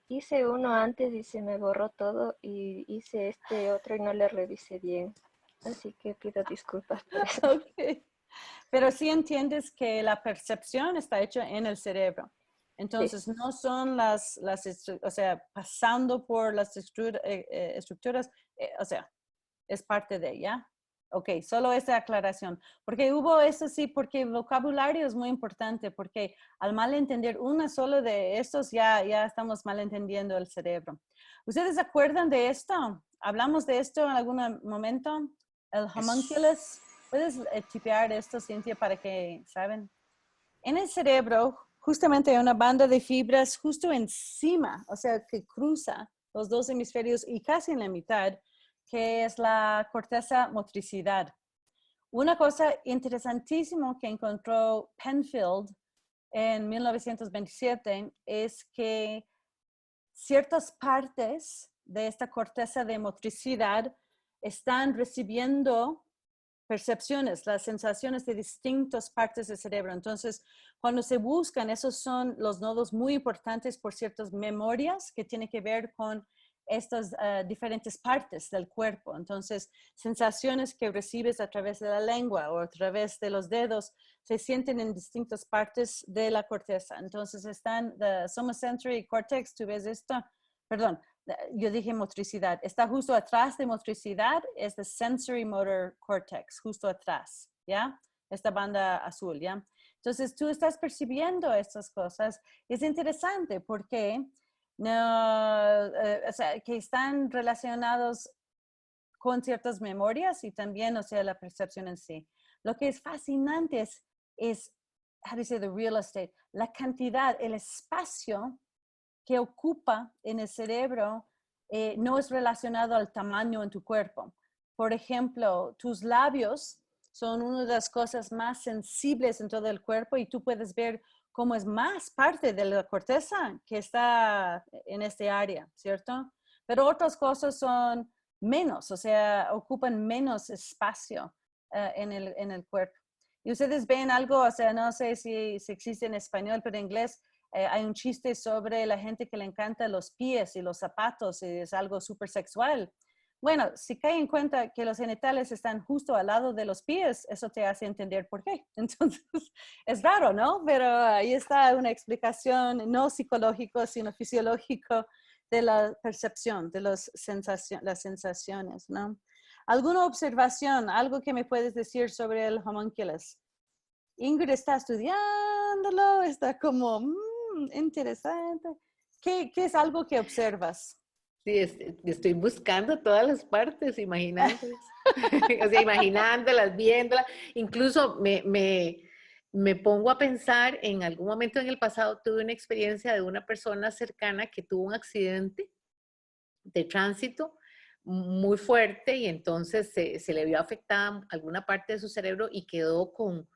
hice uno antes y se me borró todo y hice este otro y no le revisé bien. Así que pido disculpas por eso. Okay. Pero sí entiendes que la percepción está hecha en el cerebro. Entonces, no son o sea, pasando por las estructuras, o sea, es parte de ella. Ok, solo esa aclaración. Porque hubo eso sí, porque el vocabulario es muy importante, porque al malentender una solo de estos ya estamos malentendiendo el cerebro. ¿Ustedes se acuerdan de esto? ¿Hablamos de esto en algún momento? El homunculus. ¿Puedes tipear esto, Cintia, para que saben? En el cerebro, justamente hay una banda de fibras justo encima, o sea, que cruza los dos hemisferios y casi en la mitad, que es la corteza motricidad. Una cosa interesantísima que encontró Penfield en 1927 es que ciertas partes de esta corteza de motricidad están recibiendo percepciones, las sensaciones de distintas partes del cerebro. Entonces, cuando se buscan, esos son los nodos muy importantes por ciertas memorias que tienen que ver con estas diferentes partes del cuerpo. Entonces, sensaciones que recibes a través de la lengua o a través de los dedos se sienten en distintas partes de la corteza. Entonces, están the somasensory cortex, ¿tú ves esto? Perdón, yo dije motricidad. Está justo atrás de motricidad, es the sensory motor cortex, justo atrás, ¿ya? Esta banda azul, ¿ya? Entonces, tú estás percibiendo estas cosas. Es interesante porque o sea, que están relacionados con ciertas memorias y también, o sea, la percepción en sí. Lo que es fascinante es how do you say, the real estate, la cantidad, el espacio que ocupa en el cerebro no es relacionado al tamaño en tu cuerpo. Por ejemplo, tus labios son una de las cosas más sensibles en todo el cuerpo y tú puedes ver cómo es más parte de la corteza que está en este área, ¿cierto? Pero otras cosas son menos, o sea, ocupan menos espacio en el cuerpo. Y ustedes ven algo, o sea, no sé si existe en español, pero en inglés hay un chiste sobre la gente que le encanta los pies y los zapatos y es algo súper sexual. Bueno, si cae en cuenta que los genitales están justo al lado de los pies, eso te hace entender por qué. Entonces, es raro, ¿no? Pero ahí está una explicación no psicológico, sino fisiológico de la percepción, de las sensaciones, ¿no? ¿Alguna observación, algo que me puedes decir sobre el homunculus? Ingrid está estudiándolo, está como interesante. ¿Qué es algo que observas? Sí, estoy buscando todas las partes, imaginándolas. O sea, imaginándolas, viéndolas. Incluso me pongo a pensar, en algún momento en el pasado tuve una experiencia de una persona cercana que tuvo un accidente de tránsito muy fuerte y entonces se le vio afectada alguna parte de su cerebro y quedó con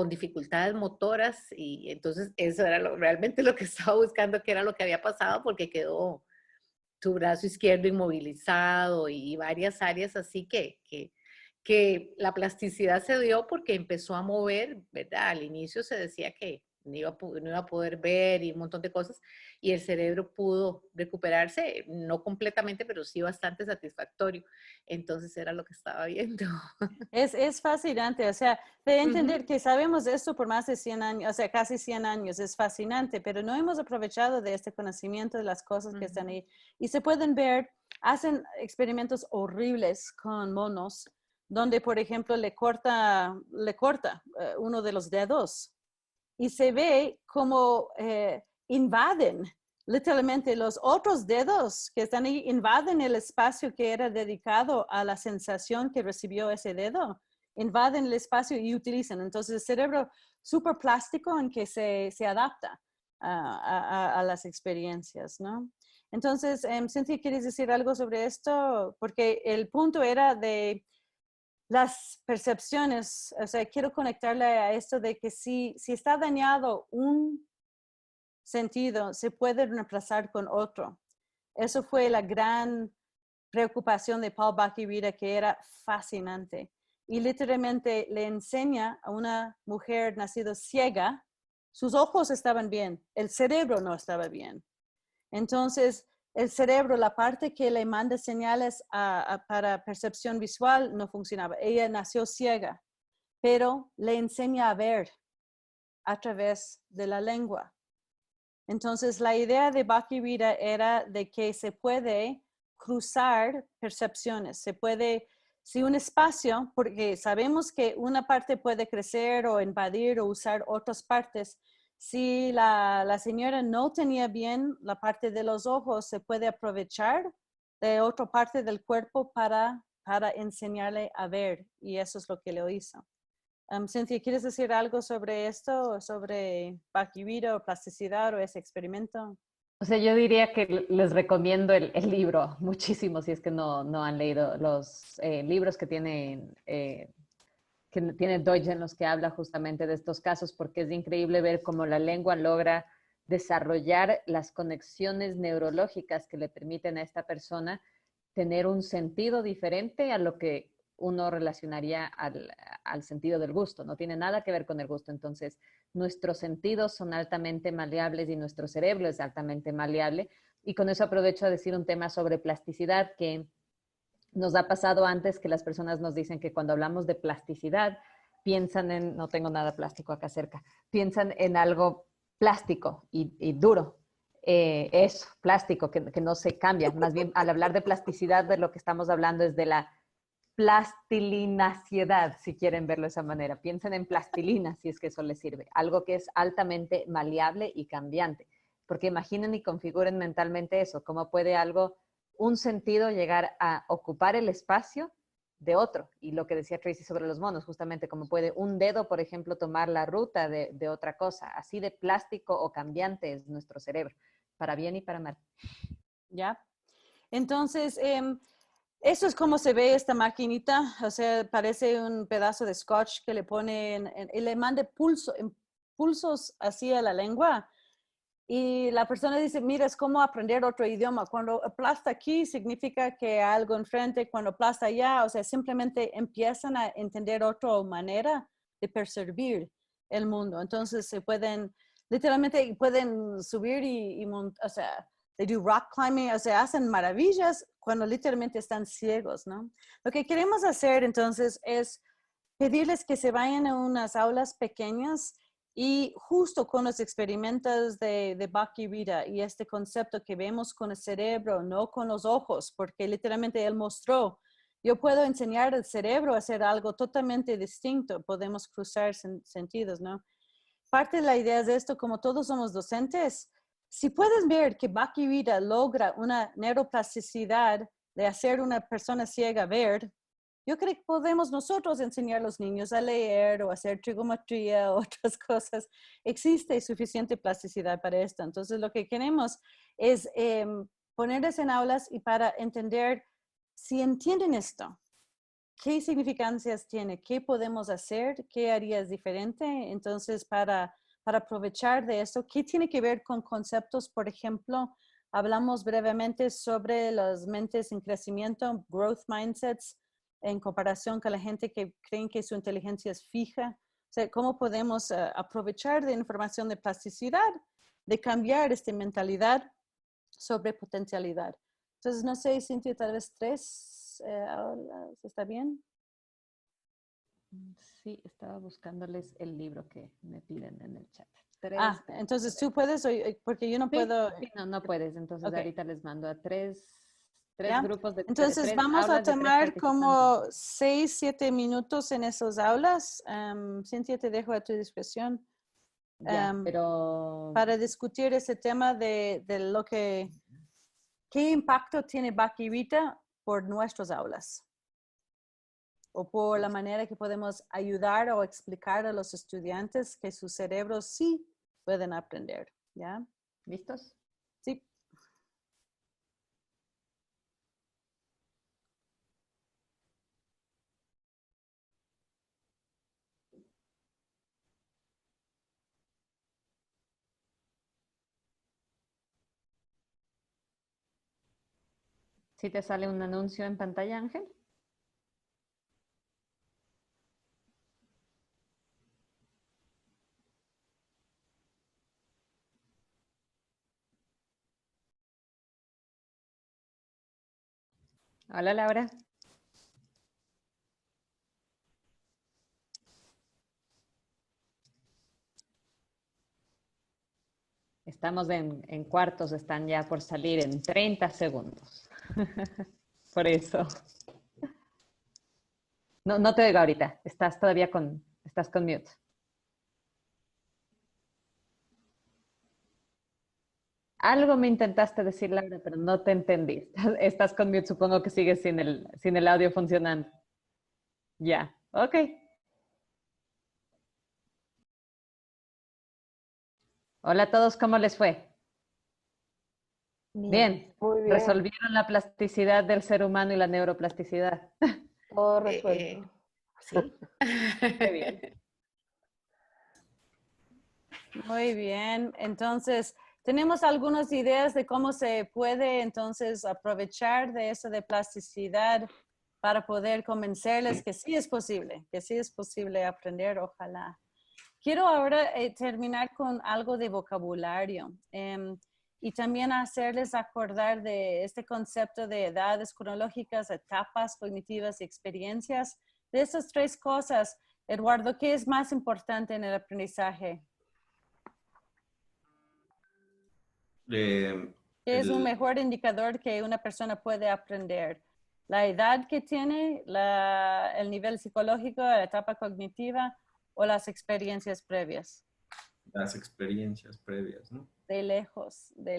dificultades motoras y entonces eso era realmente lo que estaba buscando, que era lo que había pasado porque quedó su brazo izquierdo inmovilizado y varias áreas así que la plasticidad se dio porque empezó a mover, ¿verdad? Al inicio se decía que no iba a poder ver y un montón de cosas y el cerebro pudo recuperarse, no completamente, pero sí bastante satisfactorio. Entonces era lo que estaba viendo. Es fascinante, o sea, de entender que sabemos esto por más de 100 años, o sea, casi 100 años, es fascinante, pero no hemos aprovechado de este conocimiento de las cosas que están ahí. Y se pueden ver, hacen experimentos horribles con monos, donde, por ejemplo, le corta uno de los dedos y se ve como invaden literalmente los otros dedos que están ahí, invaden el espacio que era dedicado a la sensación que recibió ese dedo, invaden el espacio y utilizan. Entonces el cerebro súper plástico en que se adapta a las experiencias, ¿no? Entonces, Cynthia, ¿quieres decir algo sobre esto? Porque el punto era de las percepciones, o sea, quiero conectarle a esto de que si está dañado un sentido, se puede reemplazar con otro. Eso fue la gran preocupación de Paul Bach-y-Rita, que era fascinante. Y literalmente le enseña a una mujer nacida ciega, sus ojos estaban bien, el cerebro no estaba bien. Entonces, el cerebro, la parte que le manda señales para percepción visual no funcionaba. Ella nació ciega, pero le enseña a ver a través de la lengua. Entonces, la idea de Bhakti-Vida era de que se puede cruzar percepciones, se puede, si un espacio, porque sabemos que una parte puede crecer o invadir o usar otras partes, si la señora no tenía bien la parte de los ojos, se puede aprovechar de otra parte del cuerpo para enseñarle a ver, y eso es lo que le hizo. Cynthia, ¿quieres decir algo sobre esto, sobre Bhakti-Vida o plasticidad o ese experimento? O sea, yo diría que les recomiendo el libro muchísimo si es que no han leído los libros que tiene Deutsch en los que habla justamente de estos casos, porque es increíble ver cómo la lengua logra desarrollar las conexiones neurológicas que le permiten a esta persona tener un sentido diferente a lo que uno relacionaría al sentido del gusto. No tiene nada que ver con el gusto. Entonces, nuestros sentidos son altamente maleables y nuestro cerebro es altamente maleable. Y con eso aprovecho a decir un tema sobre plasticidad que nos ha pasado antes, que las personas nos dicen que cuando hablamos de plasticidad piensan en, no tengo nada plástico acá cerca, piensan en algo plástico y duro. Eso, plástico, que no se cambia. Más bien, al hablar de plasticidad, de lo que estamos hablando es de la plastilinaciedad, si quieren verlo de esa manera. Piensen en plastilina, si es que eso les sirve. Algo que es altamente maleable y cambiante. Porque imaginen y configuren mentalmente eso. ¿Cómo puede algo, un sentido, llegar a ocupar el espacio de otro? Y lo que decía Tracy sobre los monos, justamente cómo puede un dedo, por ejemplo, tomar la ruta de otra cosa. Así de plástico o cambiante es nuestro cerebro, para bien y para mal. ¿Ya? Entonces, eso es como se ve esta maquinita, o sea, parece un pedazo de scotch que le ponen y le manda pulsos hacia la lengua. Y la persona dice, mira, es como aprender otro idioma. Cuando aplasta aquí significa que algo enfrente, cuando aplasta allá, o sea, simplemente empiezan a entender otra manera de percibir el mundo. Entonces se pueden, literalmente pueden subir o sea, they do rock climbing, o sea, hacen maravillas cuando literalmente están ciegos, ¿no? Lo que queremos hacer entonces es pedirles que se vayan a unas aulas pequeñas y justo con los experimentos de Bhakti-Vida y este concepto que vemos con el cerebro, no con los ojos, porque literalmente él mostró, yo puedo enseñar al cerebro a hacer algo totalmente distinto, podemos cruzar sentidos, ¿no? Parte de la idea de esto, como todos somos docentes, si puedes ver que Bhakti-Vida logra una neuroplasticidad de hacer una persona ciega ver, yo creo que podemos nosotros enseñar a los niños a leer o hacer trigonometría o otras cosas. Existe suficiente plasticidad para esto. Entonces, lo que queremos es ponerles en aulas y para entender si entienden esto, qué significancias tiene, qué podemos hacer, qué harías diferente. Entonces, para aprovechar de esto, ¿qué tiene que ver con conceptos? Por ejemplo, hablamos brevemente sobre las mentes en crecimiento, growth mindsets, en comparación con la gente que creen que su inteligencia es fija. O sea, ¿cómo podemos aprovechar de información de plasticidad, de cambiar esta mentalidad sobre potencialidad? Entonces, no sé, Cintia, tal vez 3, ¿está bien? Sí, estaba buscándoles el libro que me piden en el chat. Entonces tú puedes, porque yo no puedo. Sí, no puedes. Entonces Okay. ahorita les mando a tres ¿Ya? grupos de Entonces tres vamos a aulas de 3 tomar participantes. como 6, 7 minutos en esas aulas. Cintia, te dejo a tu discreción. Ya, pero Para discutir ese tema de lo que, ¿qué impacto tiene Bhakti-Vida por nuestras aulas? O por la manera que podemos ayudar o explicar a los estudiantes que sus cerebros sí pueden aprender. ¿Ya? ¿listos? Sí. ¿Sí te sale un anuncio en pantalla, Ángel? Hola, Laura. Estamos en cuartos, están ya por salir en 30 segundos. Por eso. No, no te oigo ahorita. Estás todavía estás con mute. Algo me intentaste decir, Laura, pero no te entendí. Estás con mute, supongo que sigues sin el audio funcionando. Ya, ok. Hola a todos, ¿cómo les fue? Bien. Muy bien. Resolvieron la plasticidad del ser humano y la neuroplasticidad. Todo resuelto. Sí. Qué bien. Muy bien. Entonces, tenemos algunas ideas de cómo se puede entonces aprovechar de eso de plasticidad para poder convencerles que sí es posible aprender, ojalá. Quiero ahora terminar con algo de vocabulario y también hacerles acordar de este concepto de edades cronológicas, etapas cognitivas y experiencias. De esas tres cosas, Eduardo, ¿qué es más importante en el aprendizaje? ¿Qué es un mejor indicador que una persona puede aprender? ¿La edad que tiene, el nivel psicológico, la etapa cognitiva o las experiencias previas? Las experiencias previas, ¿no? De lejos, ¿no?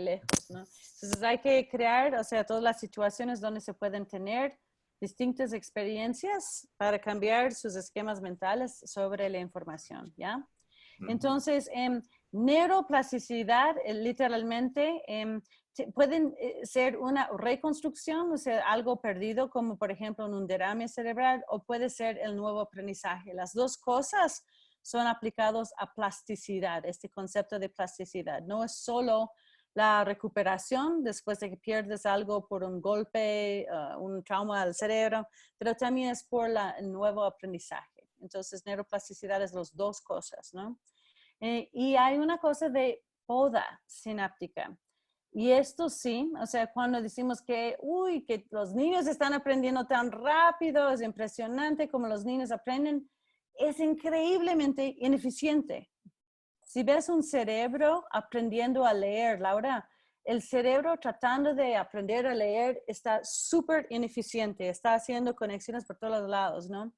Entonces hay que crear, o sea, todas las situaciones donde se pueden tener distintas experiencias para cambiar sus esquemas mentales sobre la información, ¿ya? Entonces, neuroplasticidad, literalmente, pueden ser una reconstrucción, o sea, algo perdido, como por ejemplo un derrame cerebral, o puede ser el nuevo aprendizaje. Las dos cosas son aplicados a plasticidad, este concepto de plasticidad. No es solo la recuperación después de que pierdes algo por un golpe, un trauma al cerebro, pero también es por el nuevo aprendizaje. Entonces, neuroplasticidad es las dos cosas, ¿no? Y hay una cosa de poda sináptica. Y esto sí, o sea, cuando decimos que, que los niños están aprendiendo tan rápido, es impresionante como los niños aprenden, es increíblemente ineficiente. Si ves un cerebro aprendiendo a leer, Laura, el cerebro tratando de aprender a leer está súper ineficiente, está haciendo conexiones por todos los lados, ¿no?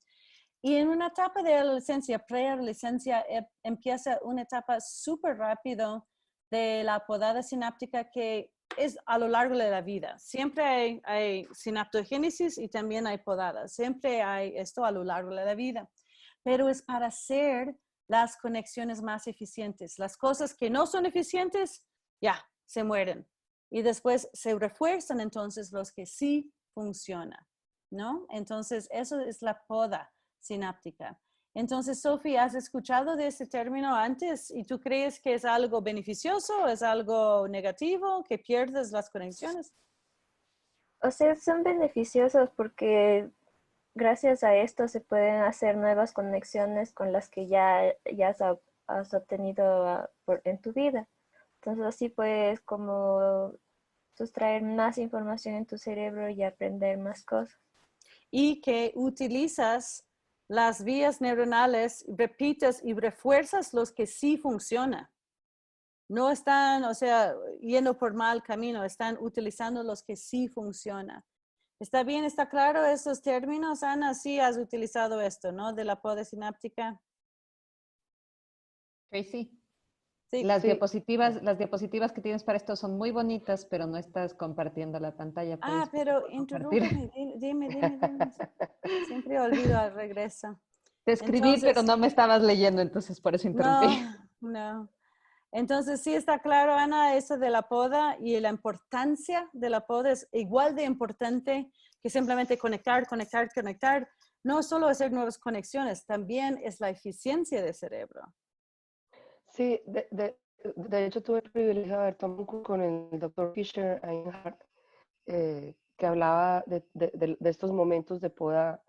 Y en una etapa de adolescencia, preadolescencia, empieza una etapa súper rápido de la podada sináptica que es a lo largo de la vida. Siempre hay sinaptogénesis y también hay podadas. Siempre hay esto a lo largo de la vida. Pero es para hacer las conexiones más eficientes. Las cosas que no son eficientes, ya, se mueren. Y después se refuerzan entonces los que sí funcionan, ¿no? Entonces, eso es la poda sináptica. Entonces, Sofía, ¿has escuchado de ese término antes? ¿Y tú crees que es algo beneficioso? ¿Es algo negativo? ¿Que pierdes las conexiones? O sea, son beneficiosos porque gracias a esto se pueden hacer nuevas conexiones con las que ya has obtenido en tu vida. Entonces así puedes como sustraer más información en tu cerebro y aprender más cosas. Y que utilizas las vías neuronales, repites y refuerzas los que sí funcionan. No están, o sea, yendo por mal camino, están utilizando los que sí funcionan. ¿Está bien? ¿Está claro esos términos, Ana? Sí has utilizado esto, ¿no? De la poda sináptica. Tracy. Sí. Las diapositivas que tienes para esto son muy bonitas, pero no estás compartiendo la pantalla. Pero interrúmpeme, dime. Siempre olvido al regreso. Te escribí, Entonces, pero no me estabas leyendo, entonces por eso interrumpí. No. Entonces, sí está claro, Ana, eso de la poda y la importancia de la poda es igual de importante que simplemente conectar. No solo hacer nuevas conexiones, también es la eficiencia del cerebro. Sí, de hecho tuve el privilegio de haber tomado un curso con el doctor Fisher ahí en Harvard, que hablaba de estos momentos de poda.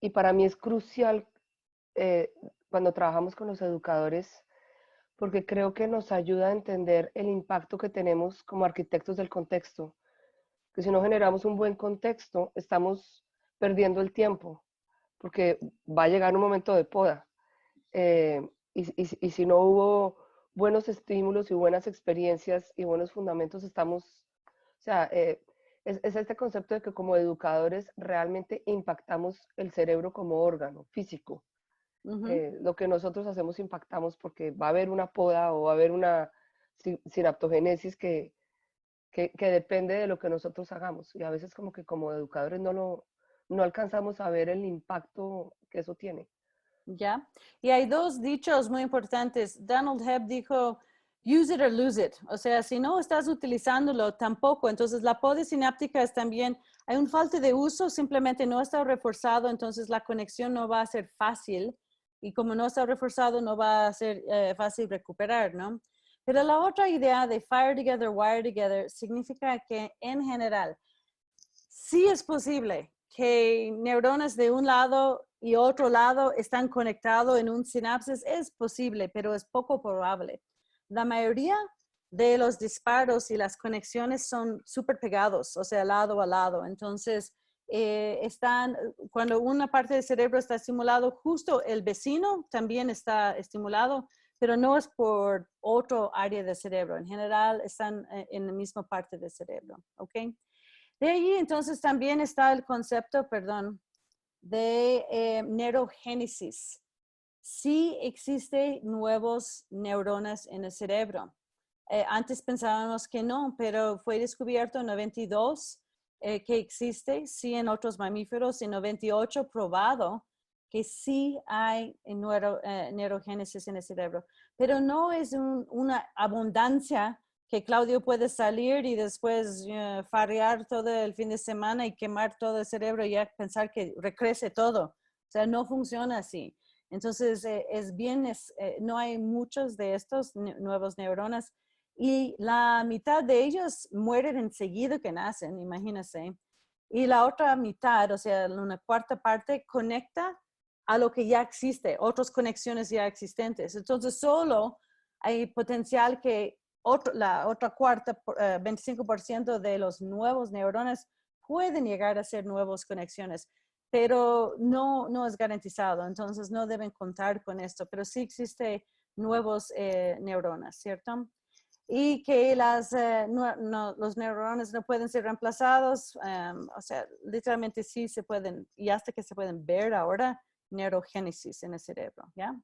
Y para mí es crucial cuando trabajamos con los educadores, porque creo que nos ayuda a entender el impacto que tenemos como arquitectos del contexto. Que si no generamos un buen contexto, estamos perdiendo el tiempo, porque va a llegar un momento de poda. Y si no hubo buenos estímulos y buenas experiencias y buenos fundamentos estamos, o sea, es este concepto de que como educadores realmente impactamos el cerebro como órgano físico. Lo que nosotros hacemos impactamos porque va a haber una poda o va a haber una sinaptogénesis que depende de lo que nosotros hagamos. Y a veces como que como educadores no alcanzamos a ver el impacto que eso tiene. ¿Ya? Y hay dos dichos muy importantes. Donald Hebb dijo, use it or lose it. O sea, si no estás utilizándolo, tampoco. Entonces, la poda sináptica es también, hay un falta de uso, simplemente no está reforzado, entonces la conexión no va a ser fácil. Y como no está reforzado, no va a ser fácil recuperar, ¿no? Pero la otra idea de fire together, wire together, significa que en general, sí es posible que neuronas de un lado y otro lado están conectados en un sinapsis, es posible, pero es poco probable. La mayoría de los disparos y las conexiones son súper pegados, o sea, lado a lado. Entonces, cuando una parte del cerebro está estimulado, justo el vecino también está estimulado, pero no es por otro área del cerebro. En general, están en la misma parte del cerebro, ¿ok? De ahí, entonces, también está el concepto, de neurogénesis. Sí existen nuevos neuronas en el cerebro. Antes pensábamos que no, pero fue descubierto en 92 que existe, sí en otros mamíferos, en 98 probado que sí hay neurogénesis en el cerebro, pero no es una abundancia que Claudio puede salir y después farrear todo el fin de semana y quemar todo el cerebro y ya pensar que recrece todo. O sea, no funciona así. Entonces, no hay muchos de estos nuevos neuronas y la mitad de ellos mueren enseguida que nacen, imagínense. Y la otra mitad, o sea, una cuarta parte, conecta a lo que ya existe, otras conexiones ya existentes. Entonces, solo hay potencial que la otra cuarta, 25% de los nuevos neuronas pueden llegar a ser nuevas conexiones, pero no es garantizado, entonces no deben contar con esto, pero sí existe nuevos neuronas, ¿cierto? Y que los neurones no pueden ser reemplazados, o sea, literalmente sí se pueden, y hasta que se pueden ver ahora, neurogénesis en el cerebro, ¿ya?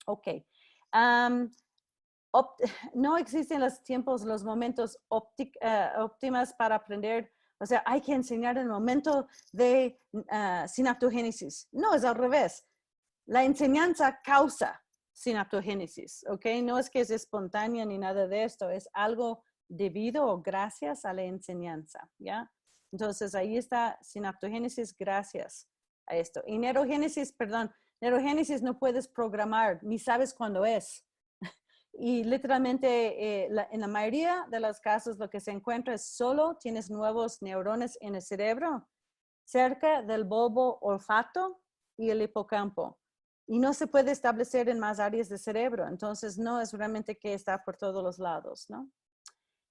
Ok. No existen los momentos óptimos para aprender. O sea, hay que enseñar el momento de sinaptogénesis. No, es al revés. La enseñanza causa sinaptogénesis, ¿ok? No es que es espontánea ni nada de esto, es algo debido o gracias a la enseñanza, ¿ya? Entonces, ahí está sinaptogénesis gracias a esto. Y neurogénesis no puedes programar, ni sabes cuándo es. Y literalmente en la mayoría de los casos lo que se encuentra es solo tienes nuevos neurones en el cerebro cerca del bulbo olfato y el hipocampo. Y no se puede establecer en más áreas del cerebro. Entonces no es realmente que está por todos los lados, ¿no?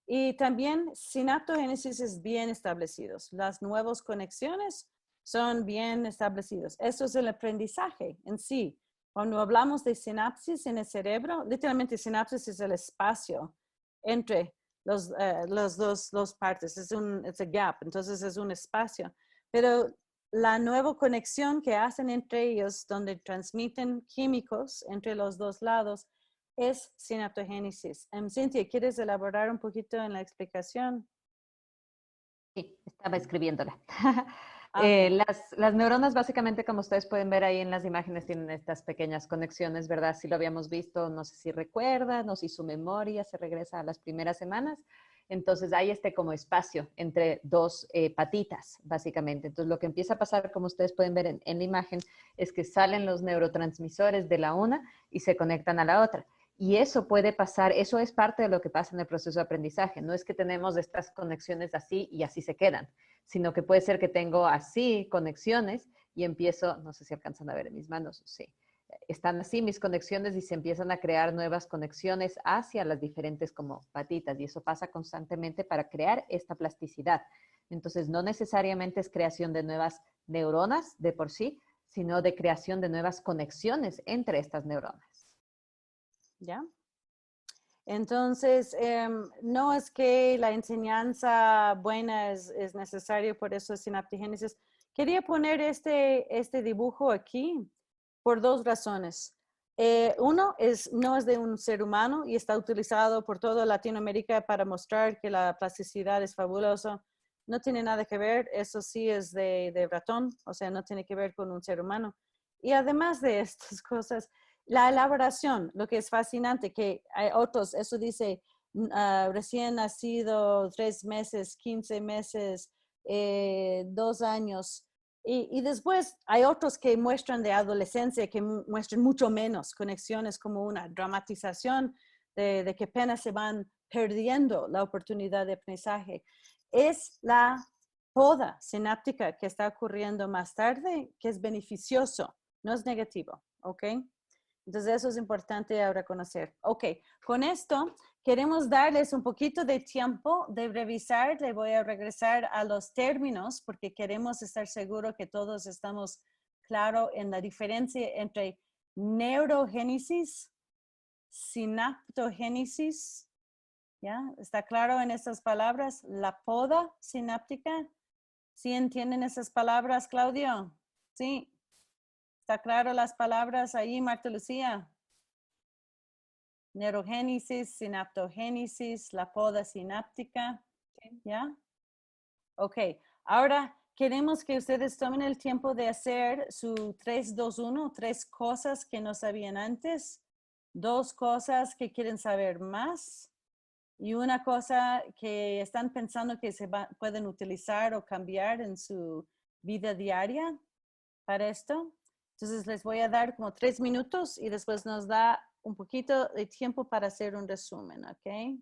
Y también sinaptogénesis es bien establecidos. Las nuevas conexiones son bien establecidos. Eso es el aprendizaje en sí. Cuando hablamos de sinapsis en el cerebro, literalmente sinapsis es el espacio entre los dos partes. Es un gap, entonces es un espacio. Pero la nueva conexión que hacen entre ellos, donde transmiten químicos entre los dos lados, es sinaptogénesis. Cynthia, ¿quieres elaborar un poquito en la explicación? Sí, estaba escribiéndola. Okay. Las neuronas, básicamente, como ustedes pueden ver ahí en las imágenes, tienen estas pequeñas conexiones, ¿verdad? Si lo habíamos visto, no sé si recuerdan o si su memoria se regresa a las primeras semanas. Entonces, hay como espacio entre dos patitas, básicamente. Entonces, lo que empieza a pasar, como ustedes pueden ver en la imagen, es que salen los neurotransmisores de la una y se conectan a la otra. Y eso puede pasar, eso es parte de lo que pasa en el proceso de aprendizaje. No es que tenemos estas conexiones así y así se quedan, sino que puede ser que tengo así conexiones y empiezo, no sé si alcanzan a ver en mis manos, sí, están así mis conexiones y se empiezan a crear nuevas conexiones hacia las diferentes como patitas y eso pasa constantemente para crear esta plasticidad. Entonces, no necesariamente es creación de nuevas neuronas de por sí, sino de creación de nuevas conexiones entre estas neuronas. ¿Ya? Entonces, no es que la enseñanza buena es necesaria, por eso es sinaptogénesis. Quería poner este dibujo aquí por dos razones. Uno no es de un ser humano y está utilizado por toda Latinoamérica para mostrar que la plasticidad es fabulosa. No tiene nada que ver, eso sí es de ratón, o sea, no tiene que ver con un ser humano. Y además de estas cosas, la elaboración, lo que es fascinante, que hay otros, eso dice recién nacido, 3 meses, 15 meses, 2 años. Y después hay otros que muestran de adolescencia, que muestran mucho menos conexiones, como una dramatización de que apenas se van perdiendo la oportunidad de aprendizaje. Es la poda sináptica que está ocurriendo más tarde, que es beneficioso, no es negativo, ¿ok? Entonces eso es importante ahora conocer. Ok, con esto queremos darles un poquito de tiempo de revisar. Le voy a regresar a los términos porque queremos estar seguros que todos estamos claros en la diferencia entre neurogénesis, sinaptogénesis. ¿Ya? ¿Está claro en estas palabras? La poda sináptica. ¿Sí entienden esas palabras, Claudio? Sí. ¿Está claro las palabras ahí, Marta Lucía? Neurogénesis, sinaptogénesis, la poda sináptica, ¿ya? Ok, ahora queremos que ustedes tomen el tiempo de hacer su 3-2-1, 3 cosas que no sabían antes, 2 cosas que quieren saber más y una cosa que están pensando que pueden utilizar o cambiar en su vida diaria para esto. Entonces les voy a dar como 3 minutos y después nos da un poquito de tiempo para hacer un resumen, ¿ok?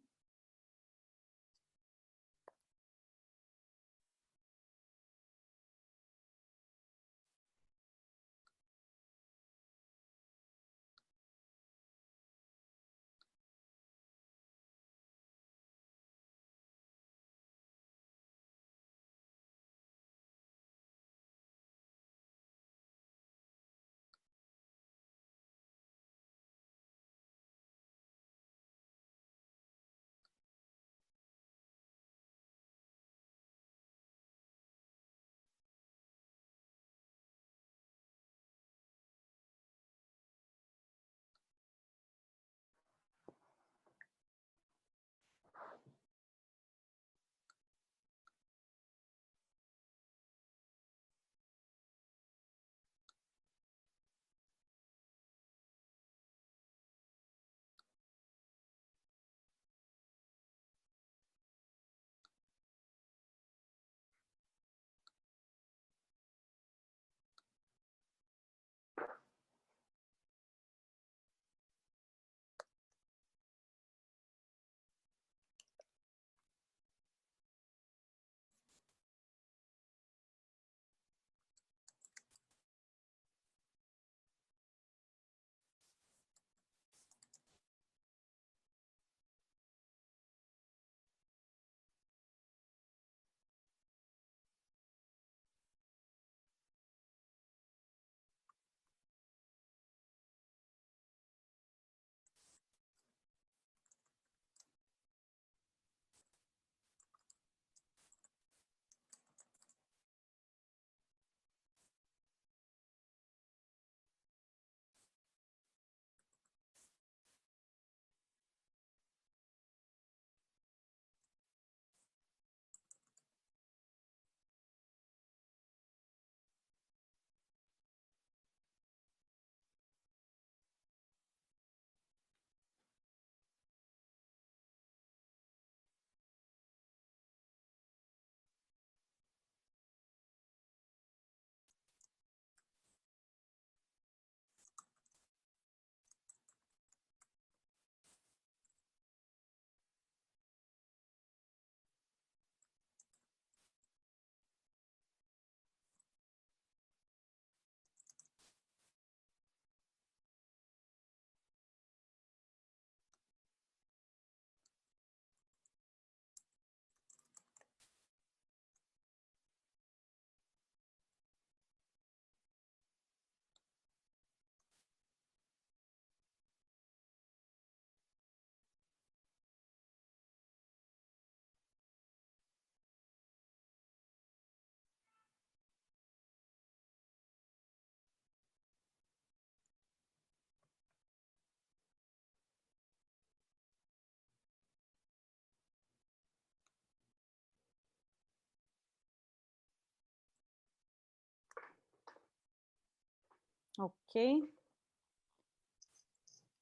Ok.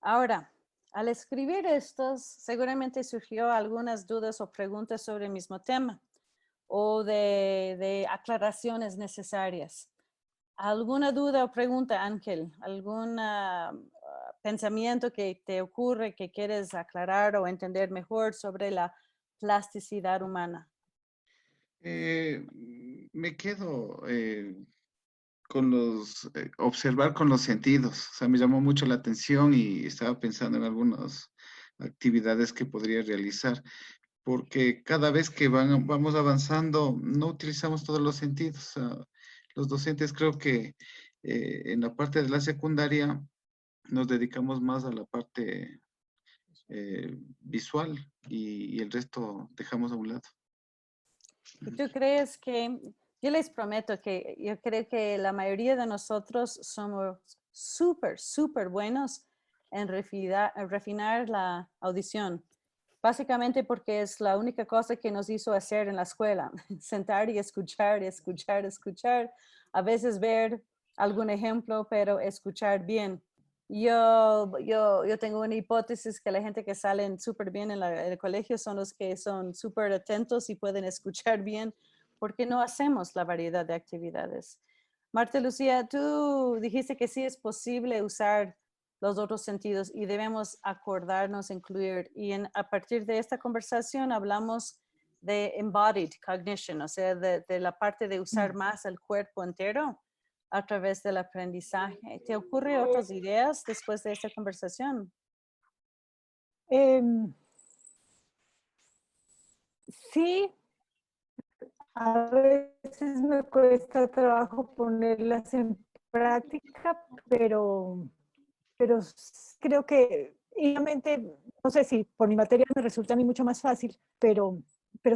Ahora, al escribir estos, seguramente surgió algunas dudas o preguntas sobre el mismo tema o de aclaraciones necesarias. ¿Alguna duda o pregunta, Ángel? ¿Algún pensamiento que te ocurre que quieres aclarar o entender mejor sobre la plasticidad humana? Me quedo con observar con los sentidos. O sea, me llamó mucho la atención y estaba pensando en algunas actividades que podría realizar, porque cada vez que vamos avanzando, no utilizamos todos los sentidos. O sea, los docentes creo que en la parte de la secundaria nos dedicamos más a la parte visual y el resto dejamos a un lado. ¿Y tú crees que, yo les prometo que yo creo que la mayoría de nosotros somos súper buenos en refinar la audición? Básicamente porque es la única cosa que nos hizo hacer en la escuela, sentar y escuchar, escuchar, escuchar, a veces ver algún ejemplo, pero escuchar bien. Yo tengo una hipótesis que la gente que salen súper bien en el colegio son los que son súper atentos y pueden escuchar bien, porque no hacemos la variedad de actividades. Marta Lucía, tú dijiste que sí es posible usar los otros sentidos y debemos acordarnos, incluir. Y a partir de esta conversación hablamos de embodied cognition, o sea, de la parte de usar más el cuerpo entero a través del aprendizaje. ¿Te ocurren otras ideas después de esta conversación? Sí, a veces me cuesta trabajo ponerlas en práctica, pero creo que, obviamente, no sé si por mi materia me resulta a mí mucho más fácil, pero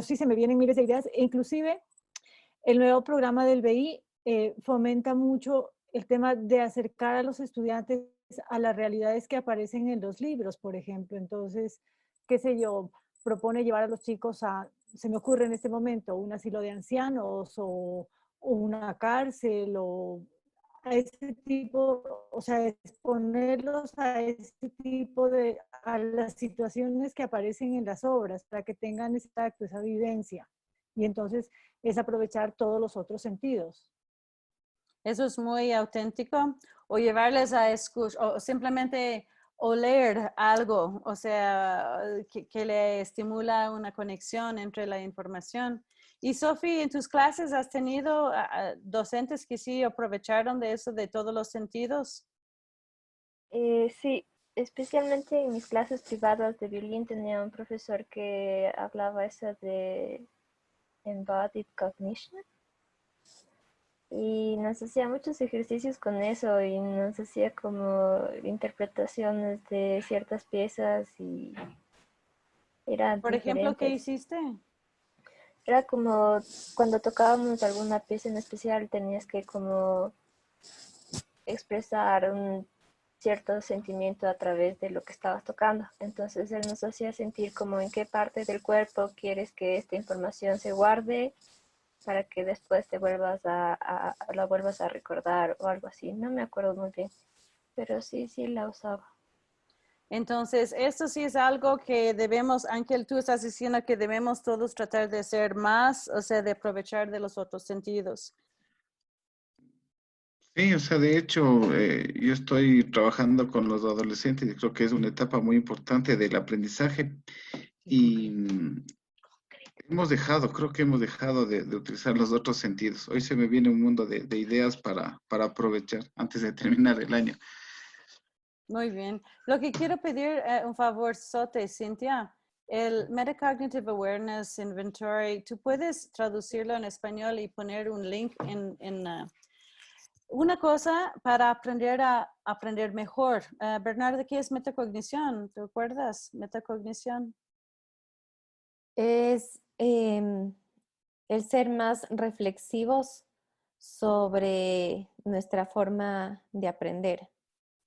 sí se me vienen miles de ideas. E inclusive, el nuevo programa del BI fomenta mucho el tema de acercar a los estudiantes a las realidades que aparecen en los libros, por ejemplo. Entonces, qué sé yo, propone llevar a los chicos se me ocurre en este momento, un asilo de ancianos o una cárcel o a ese tipo, o sea, exponerlos a ese tipo a las situaciones que aparecen en las obras para que tengan esa vivencia. Y entonces es aprovechar todos los otros sentidos. Eso es muy auténtico. O llevarles a escuchar, o simplemente oler algo, o sea, que le estimula una conexión entre la información. Y Sofi, en tus clases has tenido docentes que sí aprovecharon de eso, de todos los sentidos. Sí, especialmente en mis clases privadas de violín tenía un profesor que hablaba eso de embodied cognition y nos hacía muchos ejercicios con eso y nos hacía como interpretaciones de ciertas piezas y eran Por ejemplo, ¿qué diferentes. hiciste? Era como cuando tocábamos alguna pieza en especial tenías que como expresar un cierto sentimiento a través de lo que estabas tocando. Entonces él nos hacía sentir como en qué parte del cuerpo quieres que esta información se guarde para que después te la vuelvas a recordar o algo así. No me acuerdo muy bien, pero sí la usaba. Entonces, esto sí es algo que debemos, Ángel, tú estás diciendo que debemos todos tratar de hacer más, o sea, de aprovechar de los otros sentidos. Sí, o sea, de hecho, yo estoy trabajando con los adolescentes y creo que es una etapa muy importante del aprendizaje y creo que hemos dejado de utilizar los otros sentidos. Hoy se me viene un mundo de ideas para aprovechar antes de terminar el año. Muy bien. Lo que quiero pedir, un favor, Sote, Cintia, el Metacognitive Awareness Inventory, ¿tú puedes traducirlo en español y poner un link en una cosa para aprender a aprender mejor? Bernardo, ¿qué es metacognición? ¿Te acuerdas? Metacognición. Es el ser más reflexivos sobre nuestra forma de aprender.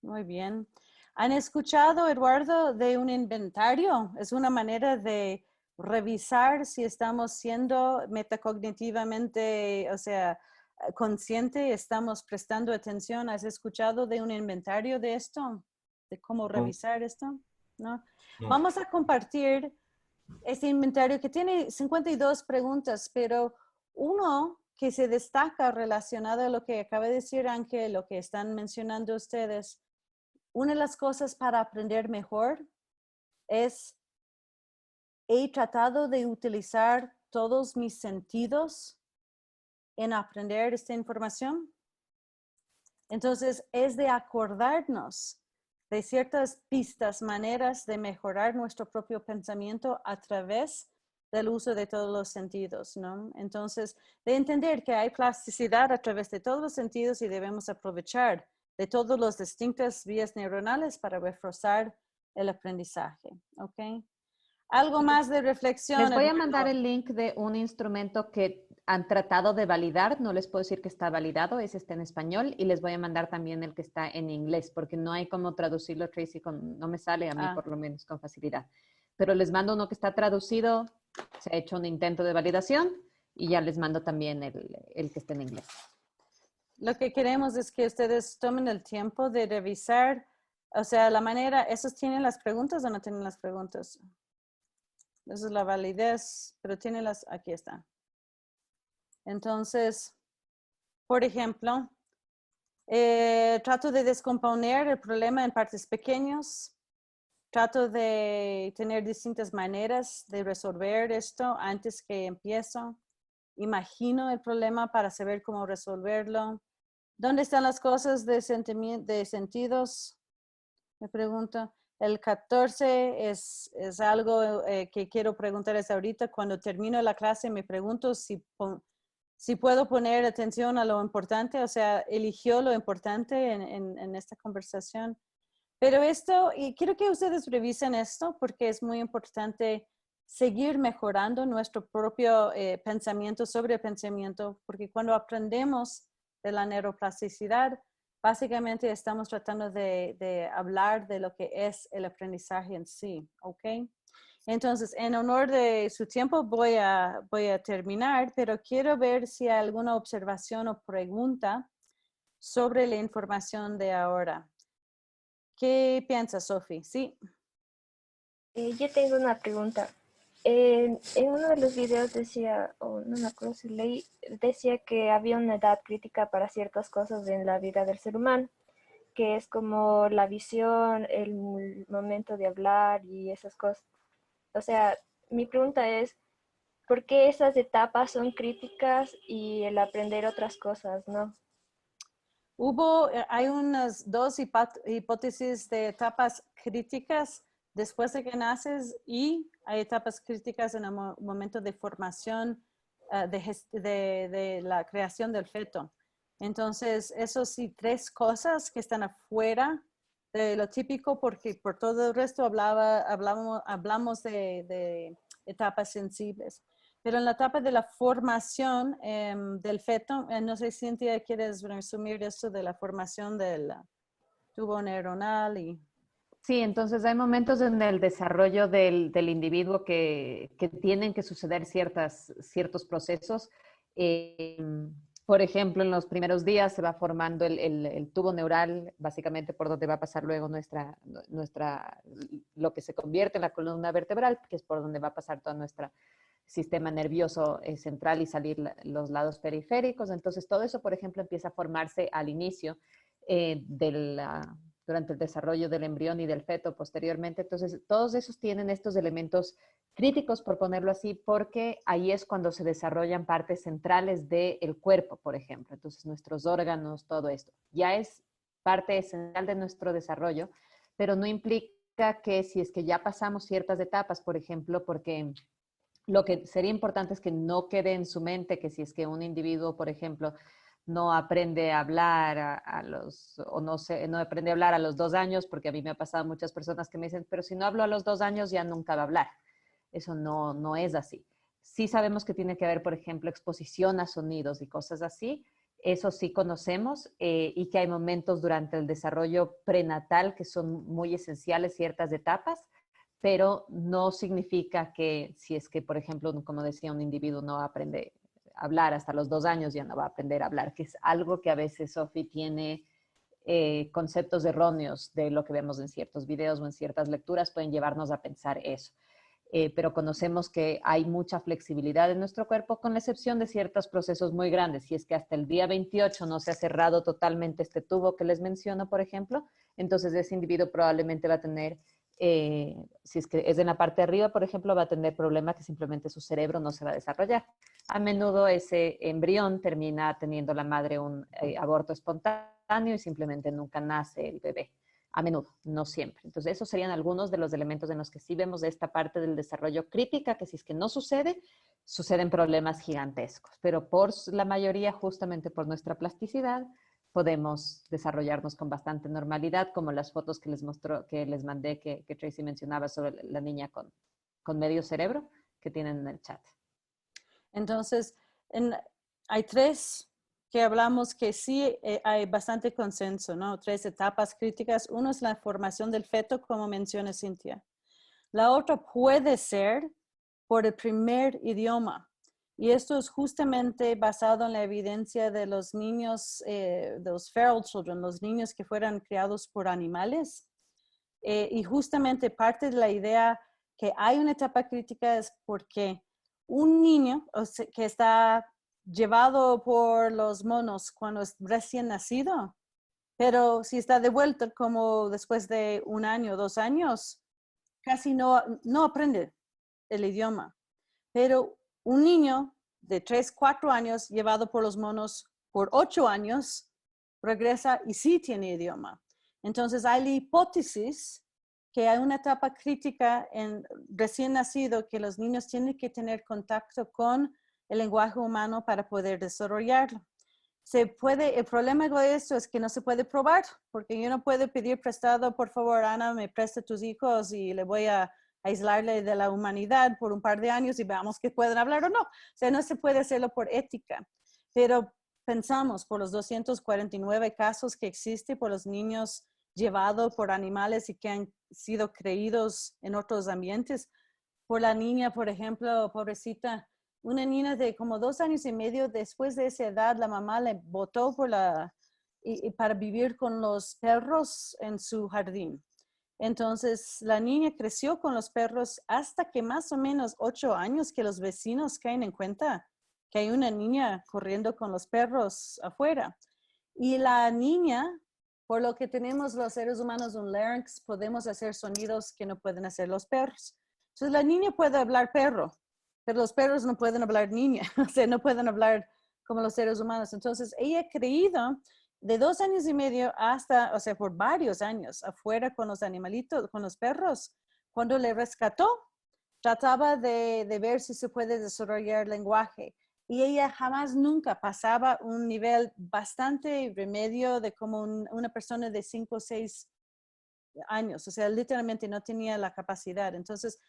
Muy bien. ¿Han escuchado, Eduardo, de un inventario? Es una manera de revisar si estamos siendo metacognitivamente, o sea, consciente, estamos prestando atención. ¿Has escuchado de un inventario de esto? ¿De cómo revisar esto? ¿No? No. Vamos a compartir este inventario que tiene 52 preguntas, pero uno que se destaca relacionado a lo que acaba de decir Ángel, lo que están mencionando ustedes. Una de las cosas para aprender mejor es, he tratado de utilizar todos mis sentidos en aprender esta información. Entonces, es de acordarnos de ciertas pistas, maneras de mejorar nuestro propio pensamiento a través del uso de todos los sentidos, ¿no? Entonces, de entender que hay plasticidad a través de todos los sentidos y debemos aprovechar de todas las distintas vías neuronales para reforzar el aprendizaje, ¿ok? Algo más de reflexión. Les voy a mandar el link de un instrumento que han tratado de validar. No les puedo decir que está validado, ese está en español. Y les voy a mandar también el que está en inglés, porque no hay cómo traducirlo, Tracy, no me sale a mí por lo menos con facilidad. Pero les mando uno que está traducido, se ha hecho un intento de validación y ya les mando también el que está en inglés. Lo que queremos es que ustedes tomen el tiempo de revisar, o sea, la manera, ¿esos tienen las preguntas o no tienen las preguntas? Esa es la validez, pero tiene las, aquí está. Entonces, por ejemplo, trato de descomponer el problema en partes pequeñas. Trato de tener distintas maneras de resolver esto antes que empiezo. Imagino el problema para saber cómo resolverlo. ¿Dónde están las cosas de sentidos? Me pregunto. El 14 es algo que quiero preguntarles ahorita. Cuando termino la clase me pregunto si puedo poner atención a lo importante, o sea, eligió lo importante en esta conversación. Pero esto, y quiero que ustedes revisen esto porque es muy importante seguir mejorando nuestro propio pensamiento sobre pensamiento, porque cuando aprendemos de la neuroplasticidad, básicamente estamos tratando de hablar de lo que es el aprendizaje en sí, ¿ok? Entonces, en honor de su tiempo voy a terminar, pero quiero ver si hay alguna observación o pregunta sobre la información de ahora. ¿Qué piensas, Sophie? Sí. Yo tengo una pregunta. En uno de los videos decía, o no me acuerdo si leí, decía que había una edad crítica para ciertas cosas en la vida del ser humano, que es como la visión, el momento de hablar y esas cosas. O sea, mi pregunta es, ¿por qué esas etapas son críticas y el aprender otras cosas, no? Hay unas dos hipótesis de etapas críticas después de que naces y hay etapas críticas en el momento de formación de la creación del feto. Entonces, eso sí, tres cosas que están afuera de lo típico porque por todo el resto hablamos de etapas sensibles. Pero en la etapa de la formación del feto, no sé, Cintia, ¿quieres resumir esto de la formación del tubo neuronal? Sí, entonces hay momentos en el desarrollo del individuo que tienen que suceder ciertos procesos. Por ejemplo, en los primeros días se va formando el tubo neural, básicamente por donde va a pasar luego lo que se convierte en la columna vertebral, que es por donde va a pasar todo nuestro sistema nervioso central y salir los lados periféricos. Entonces, todo eso, por ejemplo, empieza a formarse al inicio durante el desarrollo del embrión y del feto posteriormente. Entonces, todos esos tienen estos elementos críticos, por ponerlo así, porque ahí es cuando se desarrollan partes centrales del cuerpo, por ejemplo. Entonces, nuestros órganos, todo esto. Ya es parte esencial de nuestro desarrollo, pero no implica que si es que ya pasamos ciertas etapas, por ejemplo, porque lo que sería importante es que no quede en su mente que si es que un individuo, por ejemplo, no aprende a hablar no aprende a hablar a los 2 años, porque a mí me ha pasado muchas personas que me dicen, pero si no hablo a los 2 años ya nunca va a hablar. Eso no es así. Sí sabemos que tiene que haber, por ejemplo, exposición a sonidos y cosas así. Eso sí conocemos y que hay momentos durante el desarrollo prenatal que son muy esenciales, ciertas etapas, pero no significa que si es que, por ejemplo, como decía, un individuo no aprende hablar, hasta los 2 años ya no va a aprender a hablar, que es algo que a veces Sophie tiene conceptos erróneos de lo que vemos en ciertos videos o en ciertas lecturas, pueden llevarnos a pensar eso. Pero conocemos que hay mucha flexibilidad en nuestro cuerpo, con la excepción de ciertos procesos muy grandes. Si es que hasta el día 28 no se ha cerrado totalmente este tubo que les menciono, por ejemplo, entonces ese individuo probablemente va a tener, si es que es en la parte de arriba, por ejemplo, va a tener problema que simplemente su cerebro no se va a desarrollar. A menudo ese embrión termina teniendo la madre un aborto espontáneo y simplemente nunca nace el bebé. A menudo, no siempre. Entonces, esos serían algunos de los elementos en los que sí vemos esta parte del desarrollo crítica, que si es que no sucede, suceden problemas gigantescos. Pero por la mayoría, justamente por nuestra plasticidad, podemos desarrollarnos con bastante normalidad, como las fotos que les mandé, que Tracy mencionaba sobre la niña con medio cerebro, que tienen en el chat. Entonces, hay 3 que hablamos que sí hay bastante consenso, ¿no? 3 etapas críticas. Uno es la formación del feto, como menciona Cintia. La otra puede ser por el primer idioma. Y esto es justamente basado en la evidencia de los niños, de los feral children, los niños que fueron criados por animales. Y justamente parte de la idea que hay una etapa crítica es porque un niño que está llevado por los monos cuando es recién nacido, pero si está de vuelta como después de 1 año, 2 años, casi no aprende el idioma. Pero un niño de 3, 4 años llevado por los monos por 8 años, regresa y sí tiene idioma. Entonces hay la hipótesis que hay una etapa crítica en recién nacido que los niños tienen que tener contacto con el lenguaje humano para poder desarrollarlo. El problema de esto es que no se puede probar, porque yo no puedo pedir prestado, por favor, Ana, me presta tus hijos y le voy a aislarle de la humanidad por un par de años y veamos que pueden hablar o no. O sea, no se puede hacerlo por ética. Pero pensamos por los 249 casos que existen por los niños llevados por animales y que han sido creídos en otros ambientes. Por la niña, por ejemplo, pobrecita, una niña de como 2 años y medio, después de esa edad, la mamá le botó para vivir con los perros en su jardín. Entonces, la niña creció con los perros hasta que más o menos 8 años que los vecinos caen en cuenta que hay una niña corriendo con los perros afuera. Y la niña, por lo que tenemos los seres humanos un larynx, podemos hacer sonidos que no pueden hacer los perros. Entonces, la niña puede hablar perro, pero los perros no pueden hablar niña, o sea, no pueden hablar como los seres humanos. Entonces, ella ha creído de 2 años y medio hasta, o sea, por varios años, afuera con los animalitos, con los perros. Cuando le rescató, trataba de ver si se puede desarrollar lenguaje. Y ella jamás nunca pasaba un nivel bastante remedio de como una persona de 5 o 6 años. O sea, literalmente no tenía la capacidad. Entonces,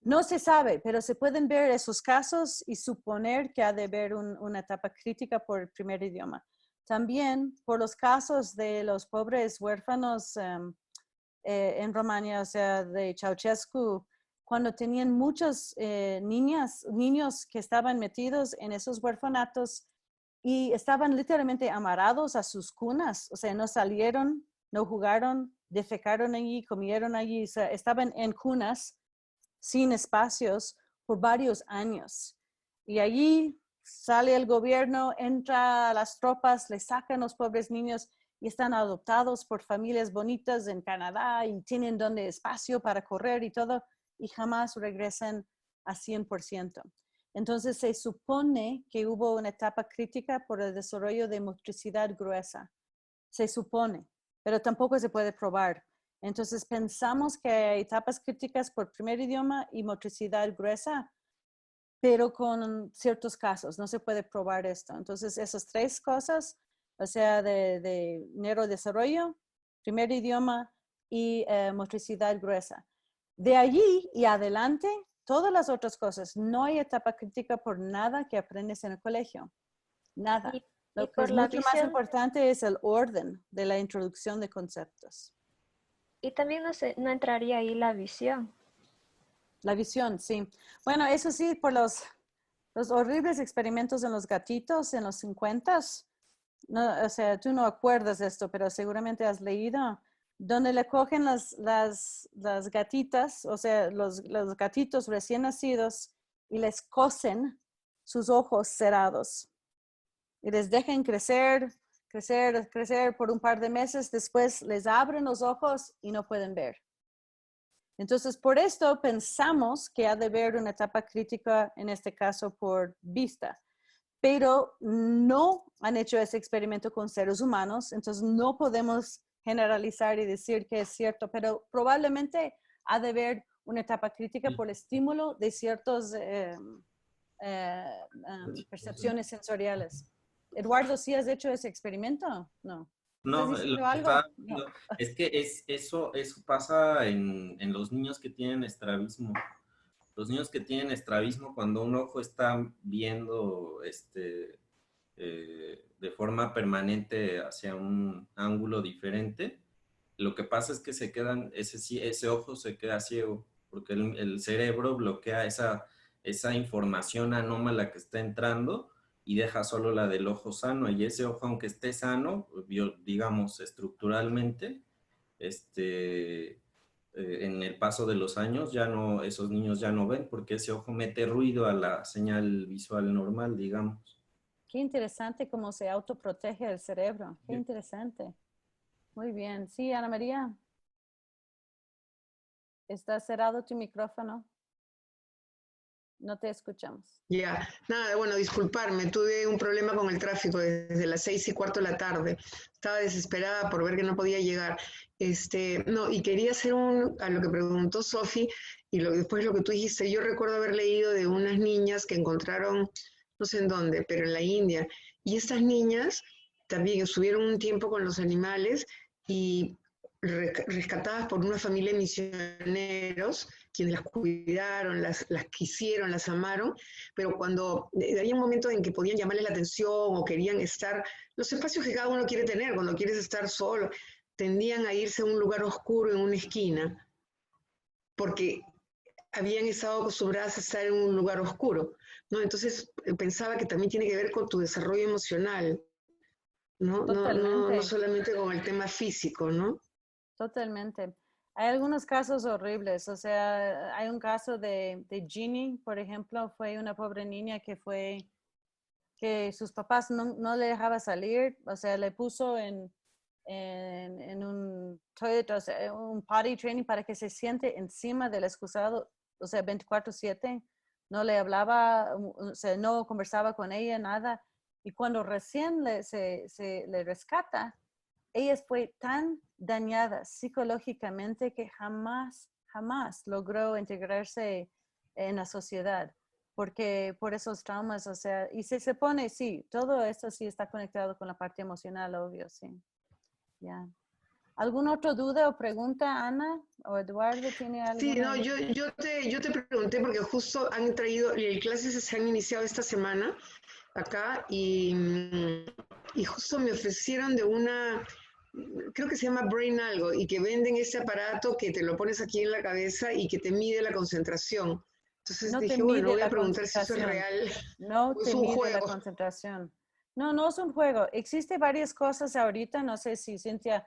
no se sabe, pero se pueden ver esos casos y suponer que ha de haber una etapa crítica por el primer idioma. También por los casos de los pobres huérfanos en Rumania, o sea, de Ceausescu, cuando tenían muchos niños que estaban metidos en esos huerfanatos y estaban literalmente amarrados a sus cunas, o sea, no salieron, no jugaron, defecaron allí, comieron allí, o sea, estaban en cunas sin espacios por varios años. Y allí sale el gobierno, entra las tropas, le sacan los pobres niños y están adoptados por familias bonitas en Canadá y tienen donde espacio para correr y todo, y jamás regresan a 100%. Entonces se supone que hubo una etapa crítica por el desarrollo de motricidad gruesa. Se supone, pero tampoco se puede probar. Entonces pensamos que hay etapas críticas por primer idioma y motricidad gruesa, pero con ciertos casos no se puede probar esto. Entonces esas 3 cosas, o sea, de neurodesarrollo, primer idioma y motricidad gruesa. De allí y adelante, todas las otras cosas, no hay etapa crítica por nada que aprendes en el colegio. Nada. Lo que es mucho más importante es el orden de la introducción de conceptos. Y también no entraría ahí la visión. La visión, sí. Bueno, eso sí, por los los horribles experimentos en los gatitos en los 50s. No, o sea, tú no acuerdas de esto, pero seguramente has leído, donde le cogen las gatitas, o sea, los gatitos recién nacidos y les cosen sus ojos cerrados. Y les dejan crecer por un par de meses, después les abren los ojos y no pueden ver. Entonces, por esto pensamos que ha de haber una etapa crítica, en este caso por vista, pero no han hecho ese experimento con seres humanos, entonces no podemos generalizar y decir que es cierto, pero probablemente ha de haber una etapa crítica por el estímulo de ciertas percepciones sensoriales. Eduardo, ¿sí has hecho ese experimento? No. No, ¿Estás diciendo lo que algo? estaba viendo es que eso pasa en los niños que tienen estrabismo. Los niños que tienen estrabismo, cuando un ojo está viendo de forma permanente hacia un ángulo diferente, lo que pasa es que se quedan, ese ojo se queda ciego, porque el cerebro bloquea esa información anómala que está entrando y deja solo la del ojo sano, y ese ojo, aunque esté sano, digamos, estructuralmente, en el paso de los años, esos niños ya no ven, porque ese ojo mete ruido a la señal visual normal, digamos. Qué interesante cómo se autoprotege el cerebro. Qué interesante. Muy bien. Sí, Ana María. ¿Está cerrado tu micrófono? No te escuchamos. Ya, nada, bueno, disculparme, tuve un problema con el tráfico desde las 6:15 de la tarde. Estaba desesperada por ver que no podía llegar. No, y quería hacer a lo que preguntó Sofi y después lo que tú dijiste. Yo recuerdo haber leído de unas niñas que encontraron, no sé en dónde, pero en la India. Y estas niñas también estuvieron un tiempo con los animales y rescatadas por una familia de misioneros, quienes las cuidaron, las quisieron, las amaron, pero cuando había un momento en que podían llamarles la atención o querían estar, los espacios que cada uno quiere tener, cuando quieres estar solo, tendían a irse a un lugar oscuro en una esquina, porque habían estado acostumbradas a estar en un lugar oscuro, ¿no? Entonces pensaba que también tiene que ver con tu desarrollo emocional, ¿no? No solamente con el tema físico, ¿no? Totalmente. Hay algunos casos horribles, o sea, hay un caso de Ginny, por ejemplo, fue una pobre niña que sus papás no le dejaba salir, o sea, le puso en un toilet, o sea, un potty training para que se siente encima del excusado, o sea, 24/7, no le hablaba, o sea, no conversaba con ella, nada, y cuando recién le rescata, ella fue tan dañada psicológicamente que jamás logró integrarse en la sociedad, porque por esos traumas, o sea, y se pone, sí, todo esto sí está conectado con la parte emocional, obvio, sí. Ya. ¿Alguna otra duda o pregunta, Ana o Eduardo? ¿Tiene algo? Sí, no, yo te pregunté porque justo han traído, clases se han iniciado esta semana acá y justo me ofrecieron de creo que se llama Brain algo, y que venden ese aparato que te lo pones aquí en la cabeza y que te mide la concentración. Entonces no dije, bueno, voy a preguntar si eso es real. No o es te un mide juego. la concentración. No es un juego. Existe varias cosas ahorita, no sé si Cintia,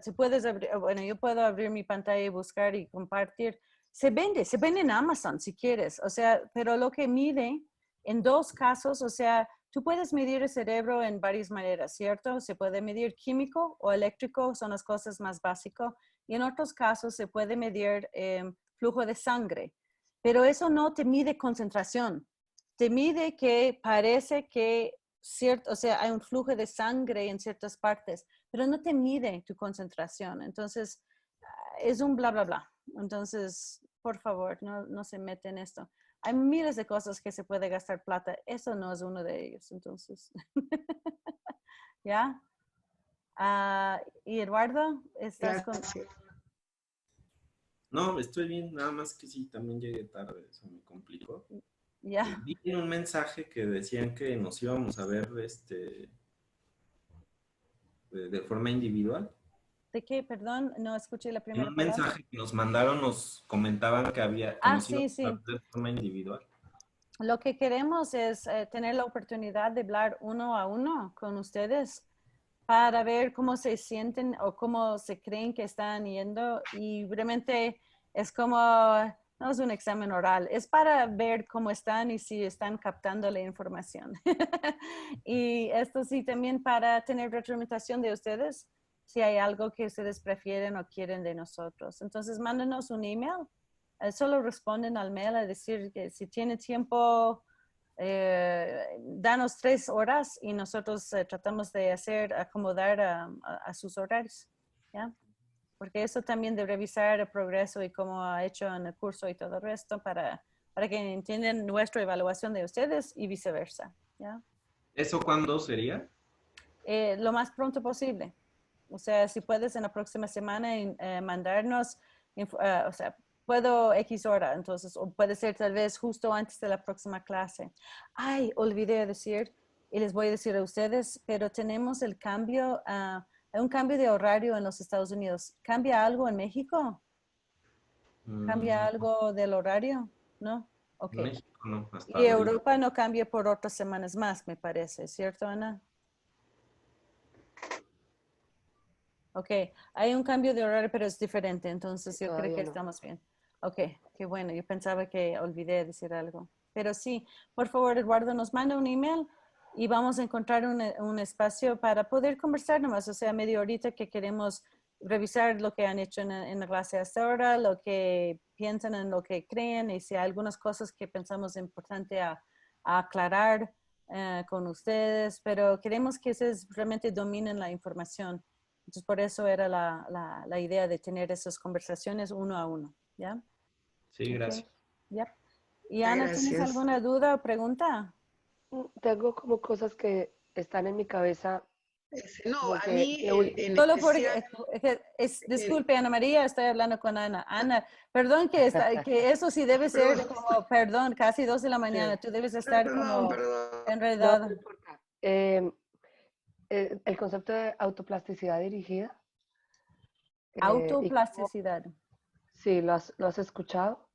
si puedes abrir, bueno, yo puedo abrir mi pantalla y buscar y compartir. Se vende en Amazon si quieres, o sea, pero lo que mide en dos casos, o sea, tú puedes medir el cerebro en varias maneras, ¿cierto? Se puede medir químico o eléctrico, son las cosas más básicas, y en otros casos se puede medir flujo de sangre, pero eso no te mide concentración, te mide que parece que o sea, hay un flujo de sangre en ciertas partes, pero no te mide tu concentración, entonces es un bla, bla, bla. Entonces, por favor, no se mete en esto. Hay miles de cosas que se puede gastar plata. Eso no es uno de ellos. Entonces, ¿ya? Y Eduardo, ¿estás con...? No, estoy bien. Nada más que sí, también llegué tarde. Eso me complicó. Ya. Vi un mensaje que decían que nos íbamos a ver de forma individual. ¿De qué? Perdón, no escuché la primera En un palabra. mensaje que nos mandaron nos comentaban que nos íbamos a ver de forma individual. lo que queremos es tener la oportunidad de hablar uno a uno con ustedes para ver cómo se sienten o cómo se creen que están yendo, y realmente es como, no es un examen oral, es para ver cómo están y si están captando la información. Y esto sí también para tener retroalimentación de ustedes, si hay algo que ustedes prefieren o quieren de nosotros. Entonces, mándenos un email. Solo responden al mail a decir que si tiene tiempo, danos 3 horas y nosotros tratamos de acomodar a sus horarios, ¿ya? Porque eso también de revisar el progreso y cómo ha hecho en el curso y todo el resto para que entiendan nuestra evaluación de ustedes y viceversa, ¿ya? ¿Eso cuándo sería? Lo más pronto posible. O sea, si puedes en la próxima semana mandarnos, o sea, puedo X hora, entonces, o puede ser tal vez justo antes de la próxima clase. Ay, olvidé decir, y les voy a decir a ustedes, pero tenemos el cambio, un cambio de horario en los Estados Unidos. ¿Cambia algo en México? ¿Cambia algo del horario? ¿No? Ok. México no, hasta Y abril. Europa no cambia por otras semanas más, me parece, ¿cierto, Ana? Ok, hay un cambio de horario, pero es diferente, entonces yo creo Todavía que no. estamos bien. Ok, qué bueno, yo pensaba que olvidé decir algo. Pero sí, por favor, Eduardo, nos manda un email y vamos a encontrar un espacio para poder conversar nomás, o sea, media horita que queremos revisar lo que han hecho en la clase hasta ahora, lo que piensan en lo que creen y si hay algunas cosas que pensamos importante a aclarar con ustedes, pero queremos que ustedes realmente dominen la información. Entonces, por eso era la idea de tener esas conversaciones uno a uno, ¿ya? Sí, gracias. Okay. Yep. Y Ana, ¿tienes Gracias. alguna duda o pregunta? Tengo como cosas que están en mi cabeza, No, como a mí en Solo especial, disculpe, Ana María, estoy hablando con Ana. Ana, perdón que eso sí debe ser perdón, como, perdón, casi 2 de la mañana. sí, Tú debes estar perdón, como perdón. no, enredado. no importa. El concepto de autoplasticidad dirigida, y cómo, Autoplasticidad. sí, lo has escuchado?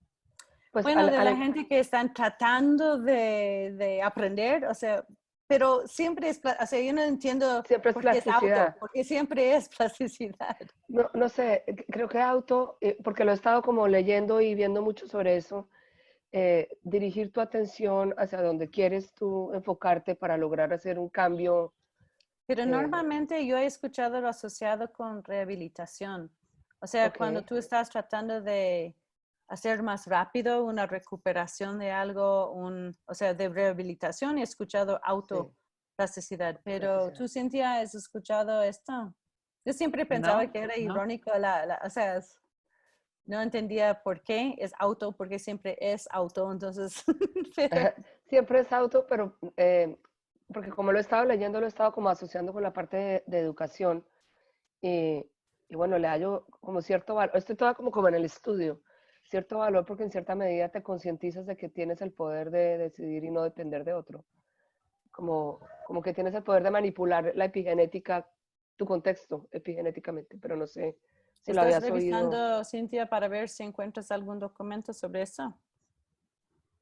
Pues Bueno, de la gente que están tratando de aprender, o sea, pero siempre es, o sea, yo no entiendo siempre es por qué es auto, plasticidad. porque siempre es plasticidad. No, no sé, creo que auto, porque lo he estado como leyendo y viendo mucho sobre eso, dirigir tu atención hacia donde quieres tú enfocarte para lograr hacer un cambio. Pero normalmente yo he escuchado lo asociado con rehabilitación. O sea, Ok, cuando tú estás tratando de hacer más rápido una recuperación de algo, o sea, de rehabilitación, he escuchado sí, autoplasticidad. Pero plasticidad. tú, Cintia, ¿has escuchado esto? Yo siempre pensaba No, que era no. irónico, o sea, no entendía por qué es auto, porque siempre es auto, entonces, pero Siempre es auto, pero porque como lo he estado leyendo, lo he estado como asociando con la parte de educación y, y bueno, le hallo como cierto valor, estoy toda como en el estudio, cierto valor porque en cierta medida te concientizas de que tienes el poder de decidir y no depender de otro, como que tienes el poder de manipular la epigenética, tu contexto epigenéticamente, pero no sé si lo ¿estás habías oído. revisando, Cintia, para ver si encuentras algún documento sobre eso?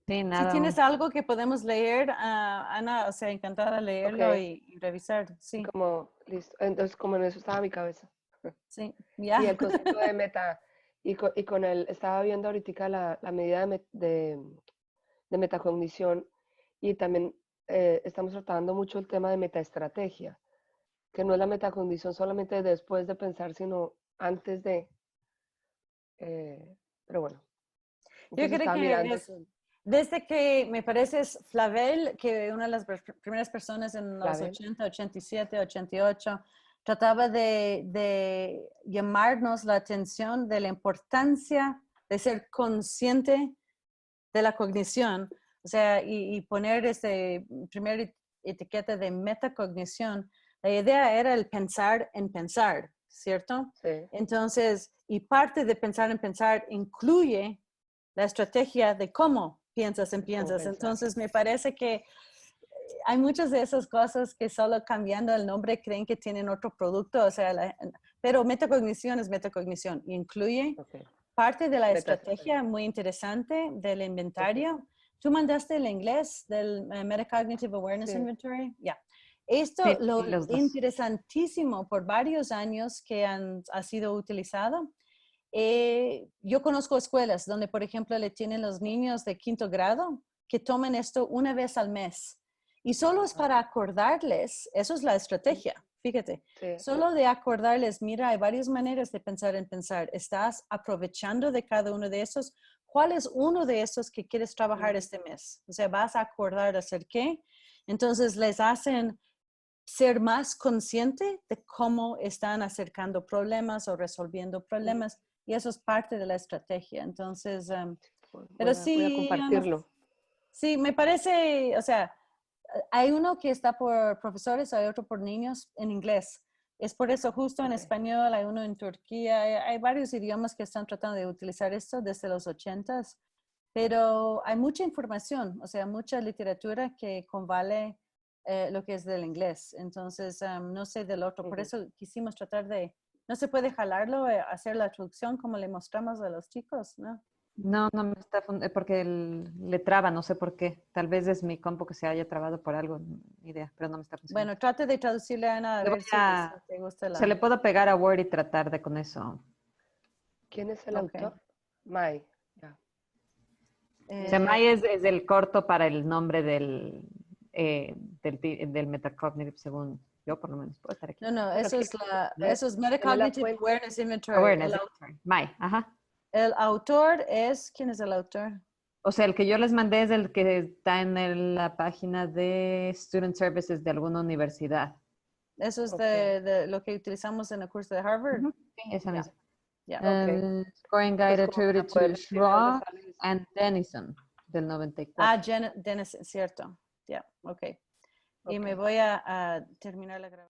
Sí, Si nada tienes aún. algo que podemos leer, Ana, o sea, encantada de Ok, leerlo y revisar. Sí, como listo, entonces como en eso estaba mi cabeza. sí, Y ya. el concepto de meta, y con el, estaba viendo ahorita la medida de metacognición y también estamos tratando mucho el tema de metaestrategia, que no es la metacognición solamente después de pensar, sino antes de, pero bueno, Yo entonces creo estaba que mirando es, desde que me parece es Flavel, que una de las primeras personas en los Clavel. 80, 87, 88, trataba de llamarnos la atención de la importancia de ser consciente de la cognición, o sea, y poner este primer etiqueta de metacognición. La idea era el pensar en pensar, ¿cierto? Sí, Entonces, y parte de pensar en pensar incluye la estrategia de cómo piensas en cómo piensas. pensar. Entonces, me parece que hay muchas de esas cosas que solo cambiando el nombre creen que tienen otro producto, o sea, pero metacognición es metacognición, incluye Ok, parte de la metaestrategia. estrategia muy interesante del Ok, inventario. Tú mandaste el inglés del Metacognitive Awareness Sí. Inventory. Ya. Esto Sí, lo sí, los dos. interesantísimo por varios años que ha sido utilizado. Yo conozco escuelas donde, por ejemplo, le tienen los niños de 5º grado que tomen esto una vez al mes. Y solo es para acordarles, eso es la estrategia, fíjate. Sí. Solo de acordarles, mira, hay varias maneras de pensar en pensar. Estás aprovechando de cada uno de esos. ¿Cuál es uno de esos que quieres trabajar este mes? O sea, vas a acordar de hacer qué. Entonces les hacen ser más consciente de cómo están acercando problemas o resolviendo problemas. Y eso es parte de la estrategia. Entonces, pero Voy a sí, compartirlo. sí, me parece, o sea, hay uno que está por profesores, hay otro por niños en inglés. Es por eso justo en español, hay uno en Turquía, hay varios idiomas que están tratando de utilizar esto desde los 80s, pero hay mucha información, o sea, mucha literatura que convale lo que es del inglés. Entonces, no sé del otro, por eso quisimos tratar de, no se puede jalarlo, hacer la traducción como le mostramos a los chicos, ¿no? No, no me está porque le traba, no sé por qué. Tal vez es mi compu que se haya trabado por algo, ni idea, pero no me está funcionando. Bueno, trate de traducirle a Ana a Le ver voy si a- te gusta Se le la... puedo pegar a Word y tratar de con eso. ¿Quién es el Ok. autor? Mai. Ya. Semai es el corto para el nombre del Metacognitive, según yo, por lo menos. Puedo estar aquí. No, Bueno, eso es Metacognitive fuente. Awareness Inventory. Awareness, sorry. Mai, ajá. El autor es, ¿quién es el autor? O sea, el que yo les mandé es el que está en la página de Student Services de alguna universidad. Eso es Ok. de lo que utilizamos en el curso de Harvard. Ujú, sí, esa misma. Ya. Scoring Guide Pues como para attributed poder to decir de dónde Schrock sale eso. and Denison, del 94. Ah, Dennis, cierto. Ya, ok. Y me Ok. voy a terminar la grabación.